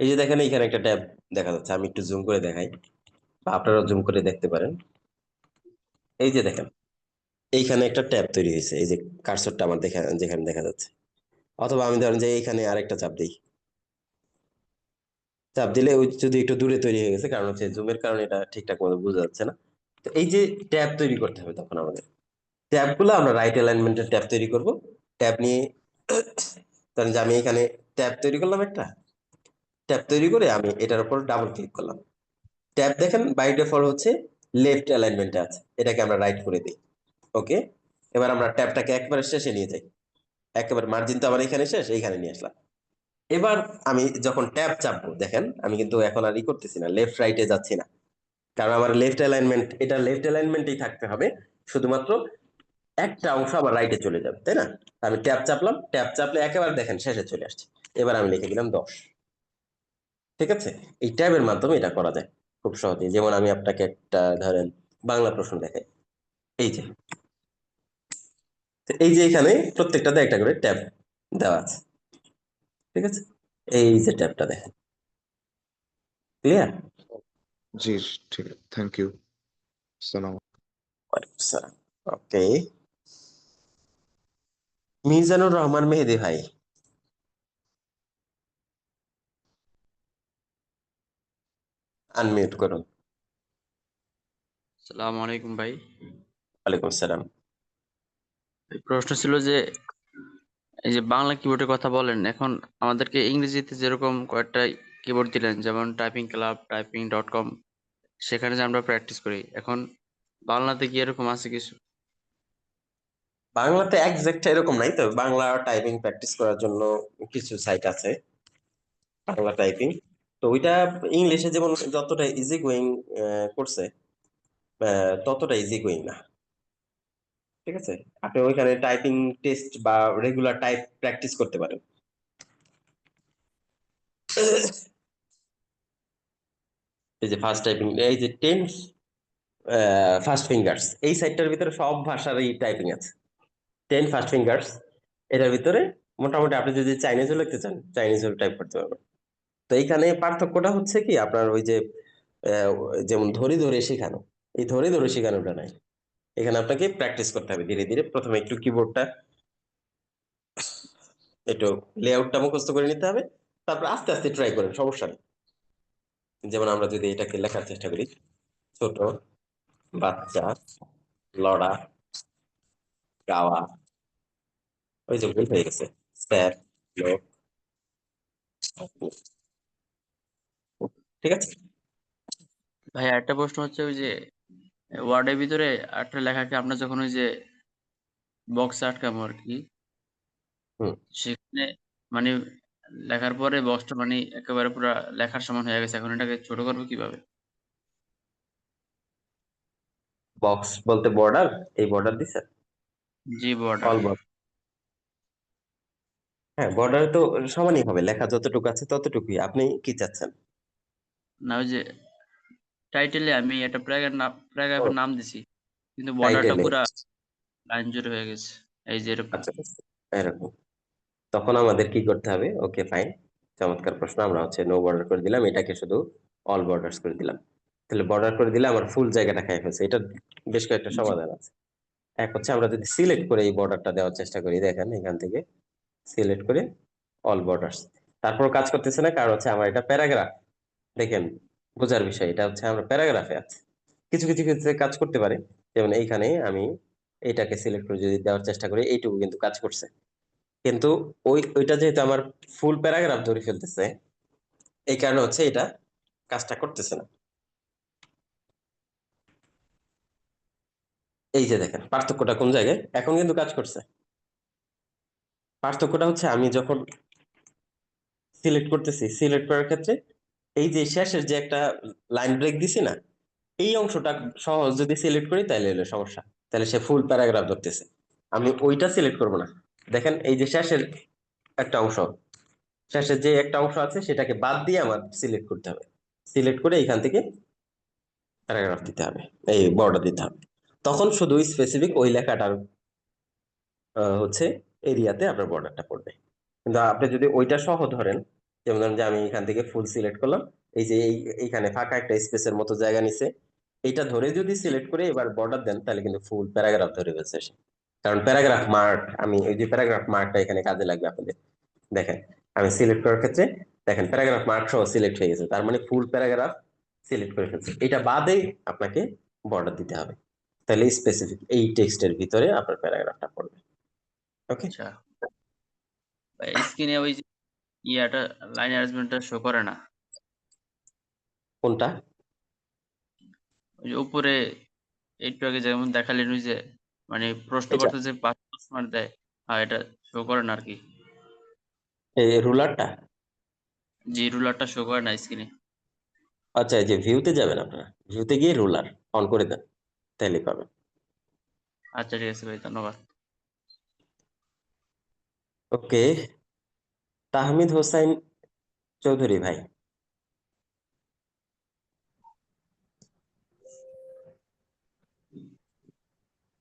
[SPEAKER 4] এই যে দেখেন এখানে একটা ট্যাব দেখা যাচ্ছে, আমি একটু জুম করে দেখাই বা আপনারা জুম করে দেখতে পারেন। এই যে দেখেন এইখানে একটা ট্যাব তৈরি হয়েছে, এই যে কার্সরটা আমার যেখানে দেখা যাচ্ছে। অথবা আমি ধরেন যে এইখানে আরেকটা চাপ দিই, চাপ দিলে ওই যদি একটু দূরে তৈরি হয়ে গেছে, কারণ হচ্ছে জুমের কারণে এটা ঠিকঠাক মতো বোঝা যাচ্ছে না। তো এই যে ট্যাব তৈরি করতে হবে, তখন আমাদের ট্যাবগুলো আমরা রাইট অ্যালাইনমেন্টের ট্যাব তৈরি করব। ট্যাব নিয়ে ধরেন যে আমি এখানে ট্যাব তৈরি করলাম, একটা ট্যাব তৈরি করে আমি এটার উপর ডাবল ক্লিক করলাম। ট্যাব দেখেন বাই ডিফল্ট হচ্ছে লেফট অ্যালাইনমেন্টে আছে, এটাকে আমরা রাইট করে দিই। ওকে, এবার আমরা ট্যাবটাকে একবারে শেষে নিয়ে যাই, একেবারে মার্জিন তো আমার এখানে শেষ, এইখানে নিয়ে আসলাম। এবার আমি যখন ট্যাব চাপবো, দেখেন আমি কিন্তু এখন আর করতেছি না, লেফট রাইটে যাচ্ছি না, কারণ আমার লেফট অ্যালাইনমেন্ট, এটা লেফট অ্যালাইনমেন্টেই থাকতে হবে। শুধুমাত্র একটা অংশ আমার রাইটে চলে যাবে, তাই না? আমি ট্যাব চাপলাম, ট্যাব চাপলে একেবারে দেখেন শেষে চলে আসছে। এবার আমি লিখে দিলাম 10। ঠিক আছে, এই ট্যাবের মাধ্যমে এটা করা যায় খুব সহজে। যেমন আমি আপনাকে একটা ধরেন বাংলা প্রশ্ন দেখাই। এই যে, তো এই যে এখানে প্রত্যেকটাতে একটা করে ট্যাব দেওয়া আছে, ঠিক আছে? এই যে ট্যাবটা দেখেন, ক্লিয়ার?
[SPEAKER 8] জি, ঠিক আছে, থ্যাংক ইউ। আসসালাম।
[SPEAKER 4] ওকে, মিজানুর রহমান মেহেদী ভাই, আনমিউট করুন।
[SPEAKER 9] সালাম আলাইকুম ভাই।
[SPEAKER 4] ওয়ালাইকুম আসসালাম।
[SPEAKER 9] এই প্রশ্ন ছিল যে এই যে বাংলা কিবোর্ডের কথা বলেন, এখন আমাদেরকে ইংরেজিতে যেরকম কয়েকটা কিবোর্ড দিলেন, যেমন টাইপিং ক্লাব, typing.com, সেখানে যে আমরা প্র্যাকটিস করি, এখন বাংলাতে কি এরকম আছে কিছু?
[SPEAKER 4] বাংলাতে একজ্যাক্ট এরকম নাই, তবে বাংলা টাইপিং প্র্যাকটিস করার জন্য কিছু সাইট আছে বাংলা টাইপিং। তো ওইটা ইংলিশে যেমন যতটা ইজি গোয়িং করছে, ততটা ইজি গোয়িং না, ঠিক আছে? আপনি ওইখানে টাইপিং টেস্ট বা রেগুলার টাইপ প্র্যাকটিস করতে পারেন। এই যে ফার্স্ট টাইপিং, এই যে 10 ফার্স্ট ফিঙ্গার্স, এই সাইটটার ভিতরে সব ভাষারই টাইপিং আছে। 10 ফার্স্ট ফিঙ্গার্স, এটার ভিতরে মোটামুটি আপনি যদি চাইনিজও লিখতে চান, চাইনিজও টাইপ করতে পারবেন। তো এইখানে পার্থক্যটা হচ্ছে কি, আপনার ওই যে আহ, যেমন ধরে ধরে শেখানো, এই ধরে ধরে শেখানোটা নাই। এখানে আপনাকে প্র্যাকটিস করতে হবে ধীরে ধীরে। প্রথমে একটু কিবোর্ডটা একটু লেআউটটা মুখস্থ করে নিতে হবে, তারপর আস্তে আস্তে ট্রাই করেন, সমস্যা নেই। যেমন আমরা যদি এটাকে লেখার চেষ্টা করি, ছোট, বাচ্চা, লড়া, গাওয়া, ওই যে ভুল হয়ে গেছে, স্যার, লোক, ঠিক আছে?
[SPEAKER 9] ভাই একটা প্রশ্ন হচ্ছে, ওই যে ওয়ার্ডের ভিতরে একটা লেখাকে আমরা যখন ওই যে বক্সে আটকাবো আর কি,
[SPEAKER 4] হুম,
[SPEAKER 9] সেখানে মানে লেখার পরে বক্সটা মানে একেবারে পুরো লেখার সমান হয়ে গেছে, এখন এটাকে ছোট করবো কিভাবে?
[SPEAKER 4] বক্স বলতে বর্ডার, এই বর্ডার দিছে।
[SPEAKER 9] জি বর্ডার।
[SPEAKER 4] All border. হ্যাঁ, বর্ডারে তো সমানই হবে, লেখা যতটুকু আছে ততটুকুই। আপনি কি চাচ্ছেন?
[SPEAKER 9] না ওই যে টাইটেলে আমি একটা প্যারাগ্রাফের নাম দিছি, কিন্তু বর্ডারটা
[SPEAKER 4] টাইটেলে?
[SPEAKER 9] পুরা লাইন জুড়ে হয়ে গেছে, এই যে এরকম।
[SPEAKER 4] আচ্ছা আচ্ছা, এরকম। তখন আমাদের কি করতে হবে? ওকে ফাইন, চমৎকার প্রশ্ন। আমরা হচ্ছে নো বর্ডার করে দিলাম, এটাকে শুধু অল বর্ডার্স করে দিলাম। তাহলে বর্ডার করে দিলে আমার ফুল জায়গাটা খাই ফেলছে। এটা বেশ কয়েকটা
[SPEAKER 9] জি
[SPEAKER 4] সমাধান আছে। এক হচ্ছে আমরা যদি সিলেক্ট করে এই বর্ডারটা দেওয়ার চেষ্টা করি, দেখেন এখান থেকে সিলেক্ট করে অল বর্ডার্স, তারপর কাজ করতেছে না, কারণ হচ্ছে আমার এটা প্যারাগ্রাফ। দেখেন, বোঝার বিষয়, এটা হচ্ছে আমরা প্যারাগ্রাফে আছে। কিছু কিছু ক্ষেত্রে কাজ করতে পারে, যেমন এইখানে আমি এটাকে সিলেক্ট করে যদি দেওয়ার চেষ্টা করি, এইটুকু কিন্তু কাজ করছে। কিন্তু ওইটা যেহেতু আমার ফুল প্যারাগ্রাফ ধরে ফেলতেছে, এই কারণে হচ্ছে এটা কাজটা করতেছে না। এই যে দেখেন পার্থক্যটা কোন জায়গায়, এখন কিন্তু কাজ করছে। পার্থক্যটা হচ্ছে আমি যখন সিলেক্ট করতেছি, সিলেক্ট করার ক্ষেত্রে এই যে শেষের যে একটা লাইন ব্রেক দিছি না, এই অংশটা সহজ যদি সিলেক্ট করি তাহলে হলো সমস্যা, তাহলে সে ফুল প্যারাগ্রাফ ধরতেছে। আমি ওইটা সিলেক্ট করব না। দেখেন এই যে শেষের একটা অংশ, শেষের যে একটা অংশ আছে সেটাকে বাদ দিয়ে আমার সিলেক্ট করতে হবে। সিলেক্ট করে এখান থেকে প্যারাগ্রাফ দিতে হবে, এই বর্ডার দিতে হবে। তখন শুধু স্পেসিফিক ওই লেখাটার হচ্ছে এরিয়াতে আপনার বর্ডারটা পড়বে। কিন্তু আপনি যদি ওইটা সহ ধরেন, যেমন ধরেন যে আমি এখান থেকে ফুল সিলেক্ট করলাম, এই যে এইখানে ফাঁকা একটা স্পেসের মতো জায়গা নিছে, এইটা ধরে যদি
[SPEAKER 9] জি
[SPEAKER 4] সিলেক্ট করে এবার বর্ডার দেন, তাহলে কিন্তু ফুল প্যারাগ্রাফ ধরে ফেলছে সে। কারণ প্যারাগ্রাফ মার্ক, আমি এই যে প্যারাগ্রাফ মার্কটা এখানে কাজে লাগবে আপনাদের। দেখেন আমি সিলেক্ট করার ক্ষেত্রে দেখেন প্যারাগ্রাফ মার্ক সহ সিলেক্ট হয়ে গেছে, তার মানে ফুল প্যারাগ্রাফ সিলেক্ট করে ফেলছে। এটা বাদে আপনাকে বর্ডার দিতে হবে, তাহলে স্পেসিফিক এই টেক্সটের ভিতরে আপনার প্যারাগ্রাফটা পড়বে। ওকে,
[SPEAKER 9] আচ্ছা। স্ক্রিনে ওই যে ইয়াটা লাইন অ্যারেঞ্জমেন্টটা শো করে না,
[SPEAKER 4] কোনটা?
[SPEAKER 9] ওই যে উপরে একটু আগে যেমন দেখালেন ওই যে মানে প্রশ্ন
[SPEAKER 4] এটা
[SPEAKER 9] করতে যে 5 মার্ক দেয়, এটা শো করে না আর কি।
[SPEAKER 4] এই রুলারটা?
[SPEAKER 9] জি রুলারটা শো করে না স্ক্রিনে।
[SPEAKER 4] আচ্ছা, এই যে ভিউতে যাবেন, আপনারা ভিউতে গিয়ে রুলার অন করে দেন, তাহলে পাবেন।
[SPEAKER 9] আচ্ছা ঠিক আছে ভাই, ধন্যবাদ।
[SPEAKER 4] ওকে, তাহমিদ হোসাইন চৌধুরী ভাই।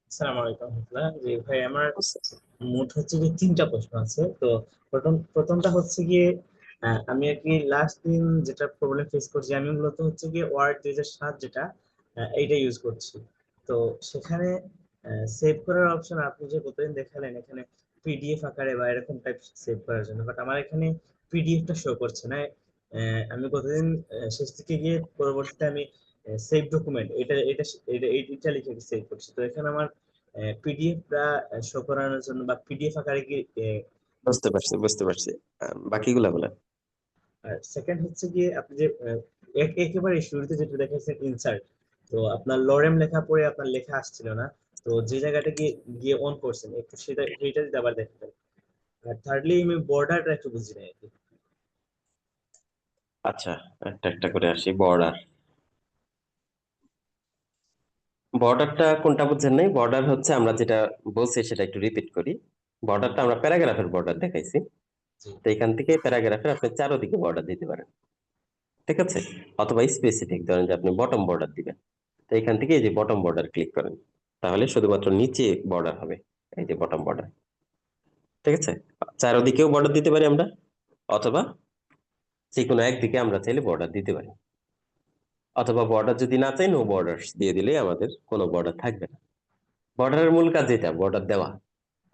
[SPEAKER 10] আসসালামু আলাইকুম রহমতুল্লাহ। জি ভাই, আমার মোট হচ্ছে যে তিনটা প্রশ্ন আছে। তো প্রথমটা হচ্ছে গিয়ে আমি আর কি লাস্ট দিন যেটা প্রবলেম ফেস করছি, আমি মূলত হচ্ছে গিয়ে ওয়ার্ড 2007 যেটা এইটা ইউজ করছি। তো সেখানে সেভ করার অপশন আপনি যে প্রতিদিন দেখালেন এখানে পিডিএফ আকারে বা এরকম টাইপ সেভ করার জন্য, বাট আমার এখানে পিডিএফটা শো করছে না। আমি কতদিন শেষ দিকে গিয়ে পরবর্তীতে আমি সেভ ডকুমেন্ট এটা এটা এটা এটা লিখে সেভ করছি। তো এখানে আমার পিডিএফটা শো করানোর জন্য বা পিডিএফ আকারে কি।
[SPEAKER 4] বুঝতে পারছি, বুঝতে পারছি। বাকিগুলা বলেন।
[SPEAKER 10] আর সেকেন্ড হচ্ছে গিয়ে আপনি যে একেবারে শুরুতে যেটা দেখাচ্ছেন ইনসার্ট, তো আপনার লরেম লেখা পড়ে আপনার লেখা আসছিল না। তো যে জায়গাটা গিয়ে গিয়ে অন করছেন একটু সেটা যদি আবার দেখতেন। আর থার্ডলি আমি বর্ডারটা একটু বুঝি না আর কি।
[SPEAKER 4] আচ্ছা, একটা একটা করে আসি। বর্ডার, বর্ডারটা কোনটা বুঝছেন নাই? বর্ডার হচ্ছে আমরা যেটা বলছি সেটা একটু রিপিট করি। বর্ডারটা আমরা প্যারাগ্রাফের বর্ডার দেখাইছি।
[SPEAKER 10] জি
[SPEAKER 4] তো এখান থেকে প্যারাগ্রাফের আপনি চারোদিকে বর্ডার দিতে পারেন, ঠিক আছে? অথবা স্পেসিফিক ধরেন যে আপনি বটম বর্ডার দিবেন, তো এখান থেকে এই যে বটম বর্ডার ক্লিক করেন, তাহলে শুধুমাত্র নিচে বর্ডার হবে, এই যে বটম বর্ডার, ঠিক আছে? চারোদিকেও বর্ডার দিতে পারি আমরা, অথবা যে কোনো একদিকে আমরা চাইলে বর্ডার দিতে পারি। অথবা বর্ডার যদি না চাই, নো বর্ডার্স দিয়ে দিলেই আমাদের কোনো বর্ডার থাকবে না। বর্ডারের মূল কাজ যেটা, বর্ডার দেওয়া।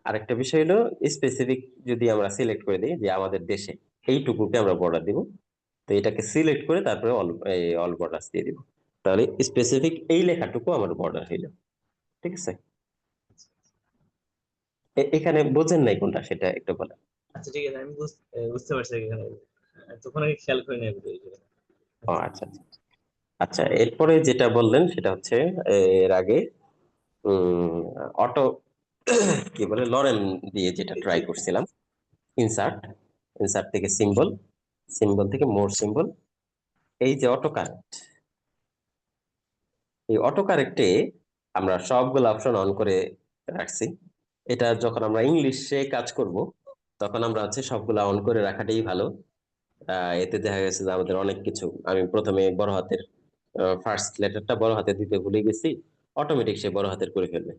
[SPEAKER 4] আরেকটা বিষয় হলো স্পেসিফিক, যদি আমরা সিলেক্ট করে দিই যে আমাদের দেশে এইটুকুকে আমরা বর্ডার দিব, তো এটাকে সিলেক্ট করে তারপরে অল বর্ডার্স দিয়ে দিব, তাহলে স্পেসিফিক এই লেখাটুকু আমার বর্ডার হইল, ঠিক আছে? এখানে বোঝেন নাই কোনটা, সেটা একটু বলেন।
[SPEAKER 10] আচ্ছা ঠিক আছে, আমি বুঝতে পারছি এখানে। তখন আমি খেয়াল করি না এগুলো।
[SPEAKER 4] ও
[SPEAKER 10] আচ্ছা
[SPEAKER 4] আচ্ছা আচ্ছা। আচ্ছা, এরপরে যেটা বললেন সেটা হচ্ছে এর আগে অটো কি বলে, লরেন দিয়ে যেটা ট্রাই করছিলাম, ইনসার্ট, ইনসার্ট থেকে সিম্বল, সিম্বল থেকে মোর সিম্বল, এই যে অটো কারেক্ট, এই অটো কারেক্টে আমরা সবগুলো অপশন অন করে রাখছি। এটা যখন আমরা ইংলিশে কাজ করব তখন আমরা হচ্ছে সবগুলা অন করে রাখাটাই ভালো। এতে দেখা গেছে যে আমাদের অনেক কিছু, আমি প্রথমে বড় হাতের ফার্স্ট লেটারটা বড় হাতে দিতে ভুলে গেছি, অটোমেটিক সে বড় হাতের করে ফেলবে।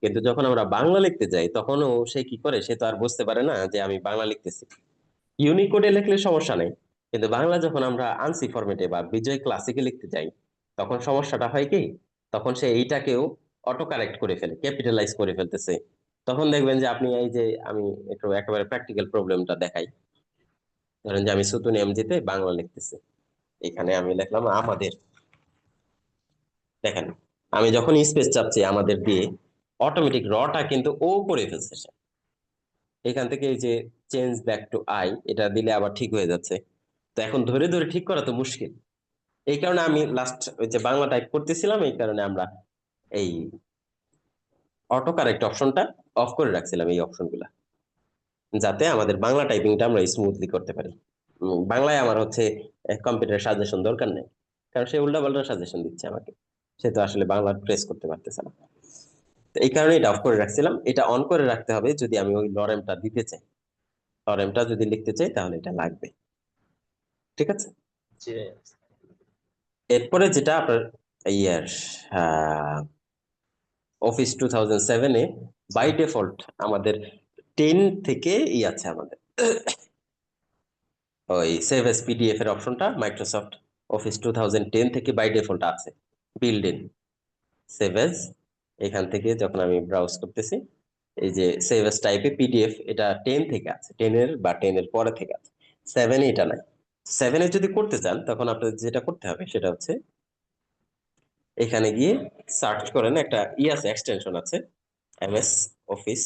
[SPEAKER 4] কিন্তু যখন আমরা বাংলা লিখতে যাই তখনও সে কি করে, সে তো আর বুঝতে পারে না যে আমি বাংলা লিখতেছি। ইউনিকোডে লিখলে সমস্যা নেই, কিন্তু বাংলা যখন আমরা আনসি ফরম্যাটে বা বিজয় ক্লাসিকে লিখতে যাই তখন সমস্যাটা হয় কি, তখন সে এইটাকেও অটো কারেক্ট করে ফেলে, ক্যাপিটালাইজ করে ফেলতেছে। তখন দেখবেন যে আপনি এই যে, আমি একটু একেবারে প্র্যাকটিক্যাল প্রবলেমটা দেখাই। ধরেন যে আমি সুতুন এমজিতে বাংলা লিখতেছি, এখানে আমি লিখলাম আমাদের। দেখেন, আমি যখন স্পেস চাপছি আমাদের দিয়ে, অটোমেটিক রটা কিন্তু ও করে ফেলছে সে। এখান থেকে এই যে চেঞ্জ ব্যাক টু আই, এটা দিলে আবার ঠিক হয়ে যাচ্ছে। তো এখন ধরে ধরে ঠিক করা তো মুশকিল। এই কারণে আমি লাস্ট ওই যে বাংলা টাইপ করতেছিলাম, এই কারণে আমরা এই অটো কারেক্ট অপশনটা অফ করে রাখছিলাম, এই অপশনগুলা, যাতে আমাদের বাংলা টাইপিংটা আমরা স্মুথলি করতে পারি। বাংলায় আমার হচ্ছে কম্পিউটার সাজেশন দরকার নেই, কারণ সে উল্টাপাল্টা সাজেশন দিচ্ছে আমাকে, সে তো আসলে বাংলা প্রেস করতে পারতেছে না। তো এই কারণে এটা অফ করে রাখছিলাম। এটা অন করে রাখতে হবে যদি আমি ওই লরেমটা দিতে চাই, লরেমটা যদি লিখতে চাই তাহলে এটা লাগবে। ঠিক আছে।
[SPEAKER 10] জি
[SPEAKER 4] এরপরে যেটা আপনার ইয়ার অফিস 2007-এ বাই ডিফল্ট আমাদের 10 থেকে আছে আমাদের ওই সেভ এস পিডিএফ এর অপশনটা মাইক্রোসফট অফিস 2010 থেকে বাই ডিফল্ট আছে বিল্ড ইন সেভ এস। এখান থেকে যখন আমি ব্রাউজ করতেছি, এই যে সেভ এস টাইপে পিডিএফ, এটা 10 থেকে আছে, 10 এর বা 10 এর পরে থেকে আছে, 7-এ এটা নাই। 7-এ যদি করতে চান তখন আপনাদের যেটা করতে হবে সেটা হচ্ছে এখানে গিয়ে সার্চ করেন, একটা আছে এক্সটেনশন আছে MS office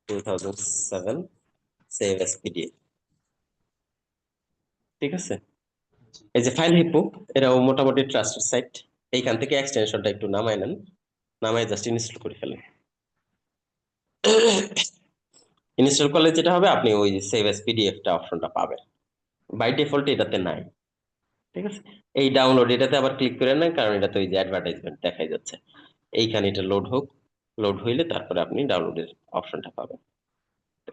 [SPEAKER 4] 2007 save S PDF. ঠিক আছে। এই যে ফাইল হিপো, এরাও মোটামুটি ট্রাস্টেড সাইট। এইখান থেকে এক্সটেনশনটা একটু নামায় নেন, নামায় জাস্ট ইনস্টল করে ফেলেন। ইনস্টল করলে যেটা হবে, আপনি ওই সেভ এস পিডিএফটা অপশনটা পাবেন, বাই ডিফল্ট এটাতে নাই। ঠিক আছে। এই ডাউনলোড এটাতে আবার ক্লিক করে নেন, কারণ এটাতে ওই যে অ্যাডভার্টাইজমেন্ট দেখাই যাচ্ছে। এইখানে এটা লোড হোক, লোড হইলে তারপরে আপনি ডাউনলোডের অপশনটা পাবেন।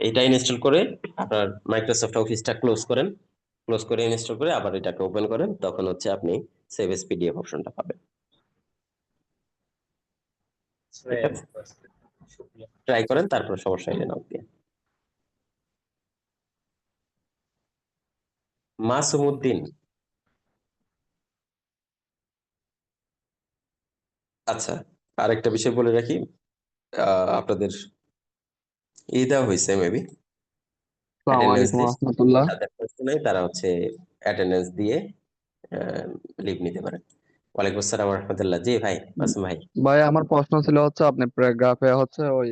[SPEAKER 4] এটা ইনস্টল করে আপনার মাইক্রোসফট অফিসটা ক্লোজ করেন, ক্লোজ করে ইনস্টল করে আবার এটাকে ওপেন করেন, তখন হচ্ছে আপনি সেভ এস পিডিএফ অপশনটা পাবেন। ঠিক আছে,
[SPEAKER 10] শুক্রিয়া।
[SPEAKER 4] ট্রাই করেন, তারপর সমস্যা হলে নাও দিয়ে। মাসুমউদ্দিন, আচ্ছা, আরেকটা বিষয় বলে রাখি, আপনাদের দেওয়া হয়েছে মেবি
[SPEAKER 11] আসসালামু
[SPEAKER 4] অ্যাটেন্ডেন্স
[SPEAKER 11] আলাইকুম
[SPEAKER 4] লিস্ট,
[SPEAKER 11] রহমতুল্লাহ।
[SPEAKER 4] যাদের প্রশ্ন নেই তারা হচ্ছে অ্যাটেন্ডেন্স দিয়ে লিভ নিতে পারেন। ওয়ালাইকুম আসসালাম রহমতুল্লাহ। জি ভাই মাসুম ভাই।
[SPEAKER 11] ভাই আমার প্রশ্ন ছিল হচ্ছে আপনি প্যারাগ্রাফে হচ্ছে ওই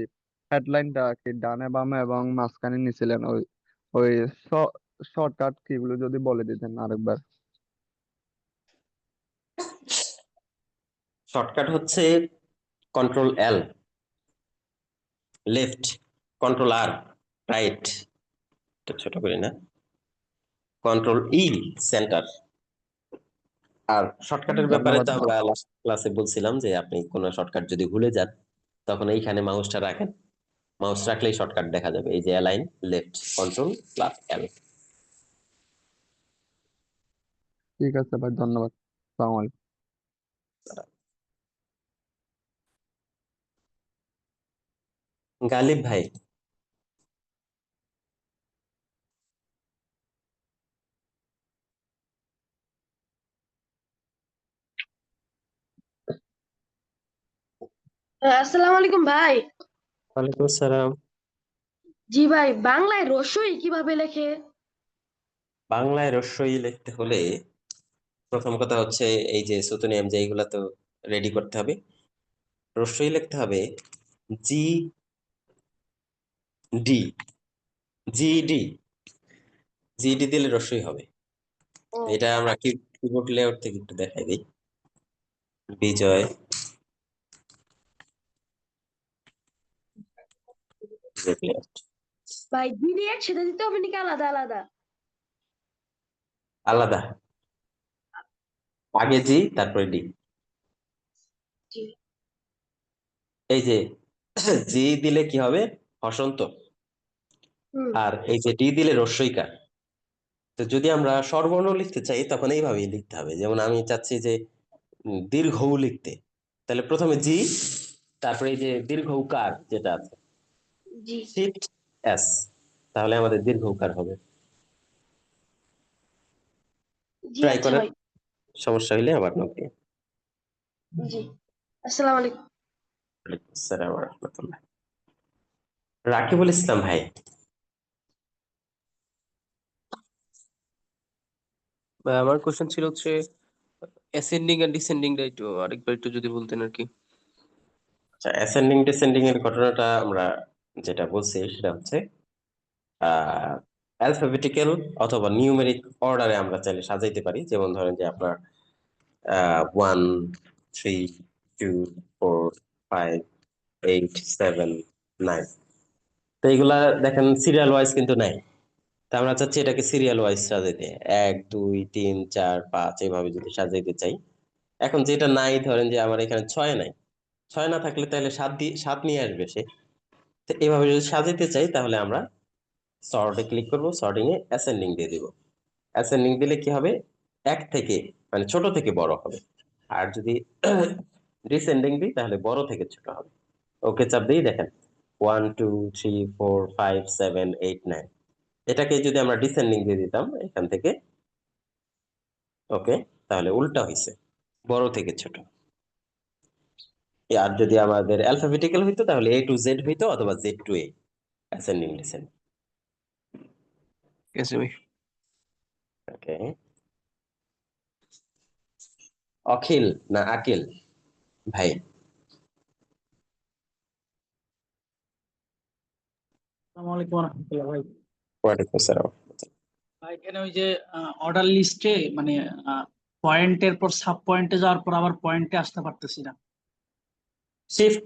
[SPEAKER 11] হেডলাইনটা কি ডানে বামে এবং মাঝখানে নিছিলেন, ওই ওই শর্টকাট কিগুলো যদি বলে দিতেন আরেকবার।
[SPEAKER 4] শর্টকাট হচ্ছে কন্ট্রোল এল লেফট, কন্ট্রোল আর রাইট, ছোট করে না, কন্ট্রোল ই সেন্টার। আর শর্টকাটের ব্যাপারে
[SPEAKER 11] ধন্যবাদ।
[SPEAKER 4] তো আমরা লাস্ট ক্লাসে বলছিলাম যে আপনি কোনো শর্টকাট যদি ভুলে যান তখন এইখানে মাউসটা রাখেন, মাউস রাখলেই শর্টকাট দেখা যাবে, এই যে align left control plus L.
[SPEAKER 11] ঠিক আছে ভাই, ধন্যবাদ। আসসালামু আলাইকুম।
[SPEAKER 4] গালিব ভাই,
[SPEAKER 12] আসসালামু আলাইকুম ভাই।
[SPEAKER 4] ওয়ালাইকুম আসসালাম।
[SPEAKER 12] জি ভাই, বাংলায় রসই কিভাবে লেখে?
[SPEAKER 4] বাংলায় রস্যই লিখতে হলে প্রথম কথা হচ্ছে এই যে সুতুনিয়াম যে এইগুলা তো রেডি করতে হবে। রস্যই লিখতে হবে জি ডি, জিডি, জিডি দিলে রস্যই হবে।
[SPEAKER 12] ও
[SPEAKER 4] এটা আমরা কিবোর্ড লেআউট থেকে একটু দেখাই দিই। বিজয় লেআউট,
[SPEAKER 12] ভাই, দিদি একসাথে দিতে হবে নাকি আলাদা আলাদা?
[SPEAKER 4] আলাদা, আগে জি তারপরে ডি।
[SPEAKER 12] জি।
[SPEAKER 4] এই যে জি দিলে কি হবে, হসন্ত,
[SPEAKER 12] হুম
[SPEAKER 4] আর এই যে ডি দিলে রস্বইকার। তো যদি আমরা স্বরবর্ণ লিখতে চাই তখন এইভাবেই লিখতে হবে। যেমন আমি চাচ্ছি যে দীর্ঘ উ লিখতে, তাহলে প্রথমে জি, তারপরে এই যে দীর্ঘ উকার যেটা আছে
[SPEAKER 12] জি
[SPEAKER 4] শিফট এস, তাহলে আমাদের দীর্ঘ উকার হবে।
[SPEAKER 12] জি
[SPEAKER 4] ট্রাই
[SPEAKER 12] আচ্ছা
[SPEAKER 4] করেন,
[SPEAKER 12] ভাই
[SPEAKER 4] সমস্যা হইলে আবার নক দিন।
[SPEAKER 12] জি আসসালামু আলাইকুম
[SPEAKER 4] ওয়ালাইকুম আসসালাম ওয়া রাহমাতুল্লাহ। রাকিবুল ইসলাম ভাই,
[SPEAKER 13] আমার কোশ্চেন ছিল হচ্ছে অ্যাসেন্ডিং এন্ড ডিসেন্ডিং টা একটু আরেকবার একটু যদি বলতেন আর কি।
[SPEAKER 4] আচ্ছা, অ্যাসেন্ডিং ডিসেন্ডিং এর ঘটনাটা আমরা যেটা বলছি সেটা হচ্ছে অ্যালফাবেটিক্যাল অথবা নিউমেরিক অর্ডারে আমরা চাইলে সাজাইতে পারি। যেমন ধরেন যে আপনার 1 3 2 4 5 8 7 9, তো এইগুলা দেখেন সিরিয়াল ওয়াইজ কিন্তু নাই। তা আমরা চাচ্ছি এটাকে সিরিয়াল ওয়াইজ সাজাইতে, 1 2 3 4 5 এইভাবে যদি সাজাইতে চাই। এখন যেটা নাই, ধরেন যে আমার এখানে 6 নাই, 6 না থাকলে তাহলে 7 দিয়ে 7 নিয়ে আসবে সে। তো এভাবে যদি সাজাইতে চাই তাহলে আমরা সর্টে ক্লিক করব, সর্টিং এ অ্যাসেন্ডিং দিয়ে দিব। অ্যাসেন্ডিং দিলে কি হবে, এক থেকে মানে ছোট থেকে বড় হবে। আর যদি ডিসেন্ডিং দিই তাহলে বড় থেকে ছোট হবে। ওকে চাপ দিই, দেখেন 1 2 3 4 5 7 8 9। এটাকে যদি আমরা ডিসেন্ডিং দিয়ে দিতাম এখান থেকে, ওকে, তাহলে উল্টা হইছে, বড় থেকে ছোট। আর যদি আমাদের অ্যালফাবেটিক্যাল হইতো তাহলে এ টু জেড হইতো অথবা জেড টু এ, অ্যাসেন্ডিং ডিসেন্ডিং।
[SPEAKER 13] ঠিক আছে ভাই।
[SPEAKER 4] ওকে, অখিল না আকিল ভাই?
[SPEAKER 14] আসসালামু আলাইকুম ওয়া রাহমাতুল্লাহ ভাই।
[SPEAKER 4] ওয়ালাইকুম আসসালাম।
[SPEAKER 14] ভাই এখানে ওই যে অর্ডার লিস্টে মানে পয়েন্টের পর সাব পয়েন্টে যাওয়ার পর আবার পয়েন্টে আসতে পারতেছি না।
[SPEAKER 4] শিফট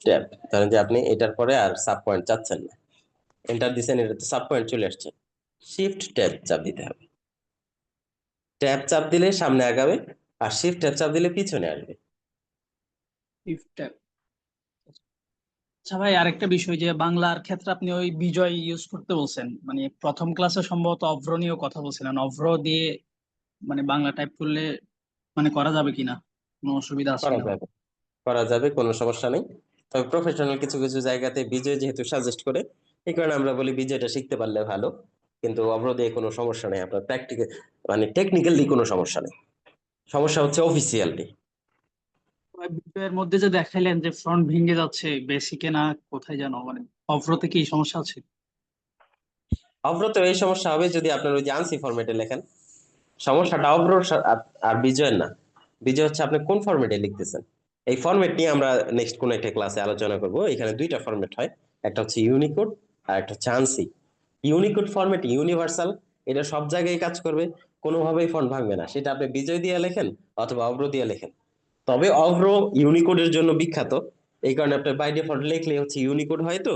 [SPEAKER 4] ট্যাব ধরেন যে আপনি এটার পরে আর সাব পয়েন্ট চাচ্ছেন না, এন্টার দিছেন, এটাতে সাব পয়েন্ট চলে আসছে, শিফট ট্যাব চাপ দিতে হবে। ট্যাব চাপ দিলে সামনে আগাবে, আর শিফট ট্যাব চাপ দিলে পিছনে আসবে।
[SPEAKER 14] ইফট্যাব। আচ্ছা ভাই আরেকটা বিষয় যে বাংলার ক্ষেত্রে আপনি ওই বিজয় ইউজ করতে বলছেন, মানে প্রথম ক্লাসে সম্ভবত অভ্র নিয়েও কথা বলছিলেন, অভ্র দিয়ে মানে বাংলা টাইপ করলে মানে করা যাবে কিনা, কোনো অসুবিধা আছে
[SPEAKER 4] করা
[SPEAKER 14] কিনা ভাই?
[SPEAKER 4] যাবে, করা যাবে, কোনো সমস্যা নেই। তবে প্রফেশনাল কিছু কিছু জায়গাতে বিজয় যেহেতু সাজেস্ট করে, এই কারণে আমরা বলি বিজয়টা শিখতে পারলে ভালো। কিন্তু অভ্র দিয়ে কোনো সমস্যা নেই, আপনার প্র্যাকটিক্যাল মানে টেকনিক্যালি কোনো সমস্যা নেই, সমস্যা হচ্ছে অফিসিয়ালি।
[SPEAKER 14] ভাই, বিজয়ের মধ্যে যে দেখাইলেন যে ফ্রন্ট ভেঙে যাচ্ছে বেসিকে না কোথায় যেন, মানে অভ্রতে কি সমস্যা আছে?
[SPEAKER 4] অভ্রতে এই সমস্যা হবে যদি আপনার ওই যে আনসি ফরম্যাটে লেখেন। সমস্যাটা অভ্র আর বিজয়ের না, বিজয় হচ্ছে আপনি কোন ফরম্যাটে লিখতেছেন। এই ফরম্যাট নিয়ে আমরা নেক্সট কোন একটা ক্লাসে আলোচনা করব। এখানে দুইটা ফরম্যাট হয়, একটা হচ্ছে ইউনিকোড আর একটা হচ্ছে আনসি। ইউনিকোড ফরম্যাট ইউনিভার্সাল, এটা সব জায়গায় কাজ করবে, কোনোভাবেই ফন্ট ভাঙবে না, সেটা আপনি বিজয় দিয়ে লেখেন অথবা অভ্র দিয়ে লেখেন। তবে অভ্র ইউনিকোডের জন্য বিখ্যাত, এই কারণে আপনার বাই ডিফল্ট লিখলে হচ্ছে ইউনিকোড হয়, তো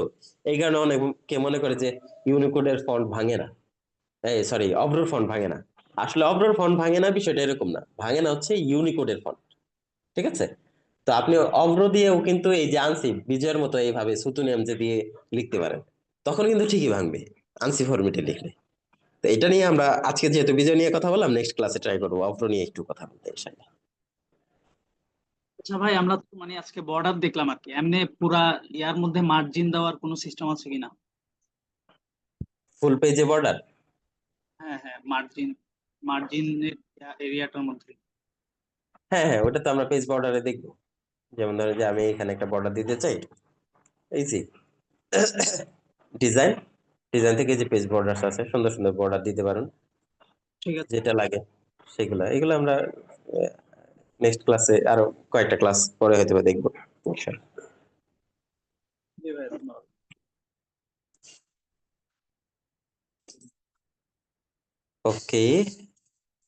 [SPEAKER 4] এই কারণে অনেকে মনে করে যে ইউনিকোডের ফন্ট ভাঙে না, এই সরি অভ্রর ফন্ট ভাঙে না। আসলে অভ্রর ফন্ট ভাঙে না, বিষয়টা এরকম না, ভাঙে না হচ্ছে ইউনিকোডের ফন্ট। ঠিক আছে, তো আপনি অভ্র দিয়েও কিন্তু এই যে আনসি বিজয়ের মতো এইভাবে সুতুনিয়াম যে দিয়ে লিখতে পারেন, তখন কিন্তু ঠিকই ভাঙবে আনসি ফরম্যাটে লিখলে। তো এটা নিয়ে আমরা আজকে যেহেতু বিজয় নিয়ে কথা বললাম, নেক্সট ক্লাসে ট্রাই করবো অভ্র নিয়ে একটু কথা বলতে ইনশাআল্লাহ।
[SPEAKER 14] আচ্ছা ভাই আমরা তো মানে আজকে বর্ডার দেখলাম আর কি, এমনি পুরা ইয়ার মধ্যে মার্জিন দেওয়ার কোনো সিস্টেম আছে কিনা?
[SPEAKER 4] ফুল পেজে বর্ডার?
[SPEAKER 14] হ্যাঁ হ্যাঁ, মার্জিন মার্জিনের এরিয়াটার মধ্যে।
[SPEAKER 4] হ্যাঁ হ্যাঁ, ওটা তো আমরা পেজ বর্ডারে দেখবো। যেমন ধরেন যে আমি এখানে একটা বর্ডার দিতে চাই, এই যে ডিজাইন, ডিজাইন থেকে যে পেজ বর্ডার আছে, সুন্দর সুন্দর বর্ডার দিতে পারেন
[SPEAKER 14] ঠিক আছে।
[SPEAKER 4] যেটা লাগে সেগুলা। এগুলো আমরা নেক্সট ক্লাসে আরো কয়েকটা ক্লাস পরে হয়তো বা দেখবো ইনশাআল্লাহ।
[SPEAKER 14] জি ভাই ধন্যবাদ।
[SPEAKER 4] ওকে।